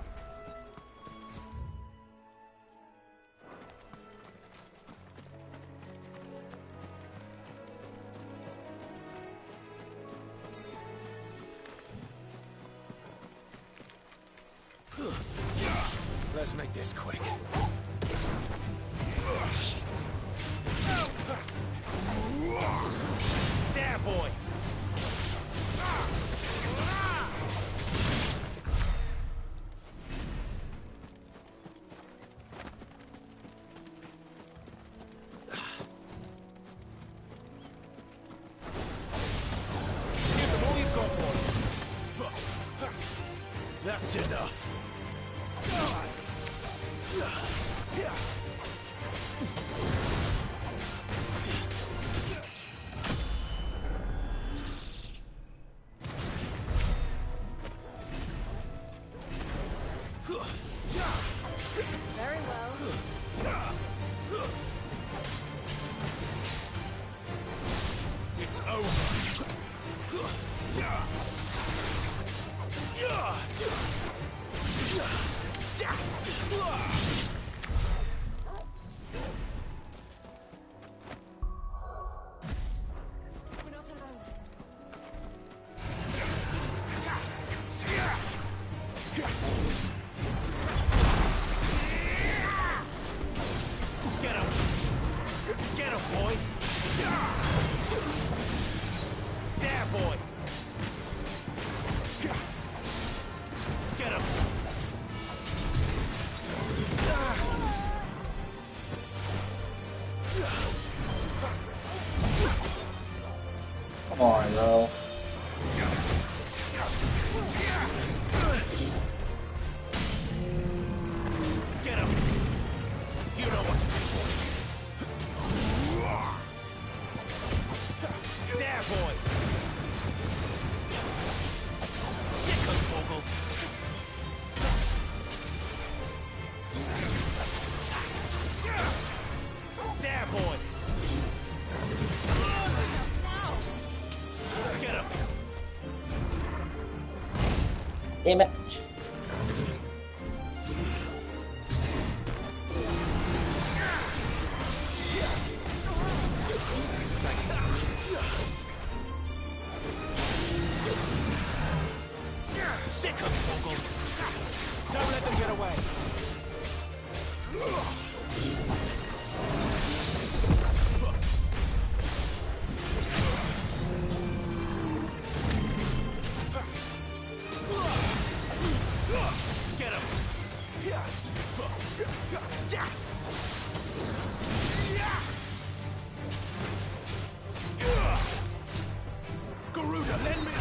Let's make this quick. There, boy! That's enough. Very well. It's over. We're not alone. Get him! Get him, boy! There, boy! Get him! Come on, bro. Get him! You know what to do, boy. There, boy! Sicko toggle! There, boy! Get him! Damn it. Sicko toggle! Don't let them get away! Get him! Garuda, lend me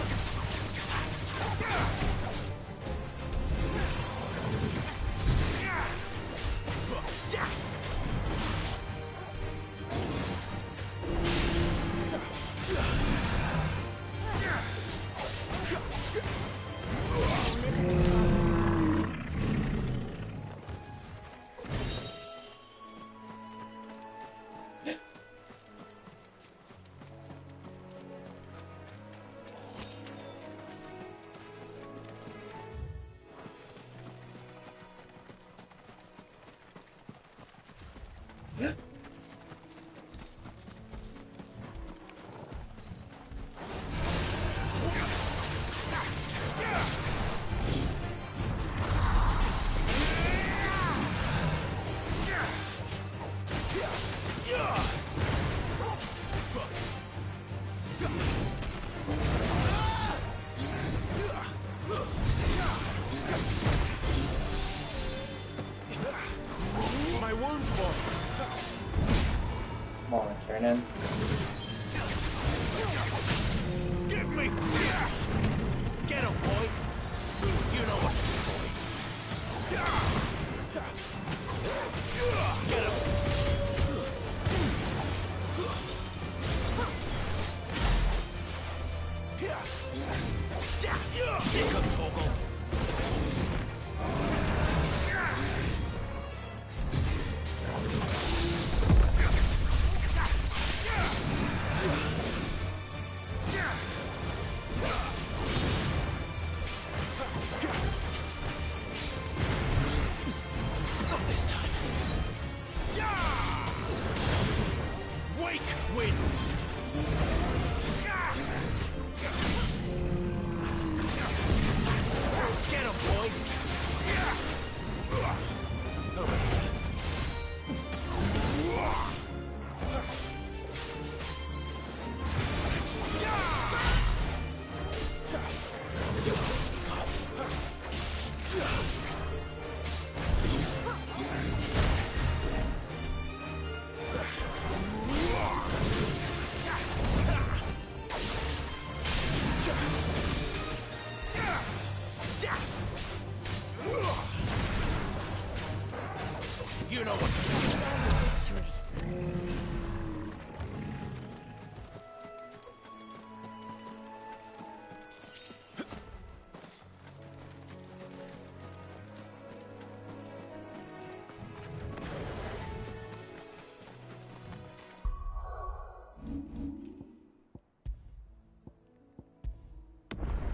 My wounds, boy! Come on, Kiernan. Give me! Get him, boy! You know what to do, boy! Get him! Sick of toggle! You know what to do. Victory.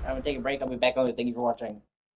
I'm gonna take a break. I'll be back on. Thank you for watching.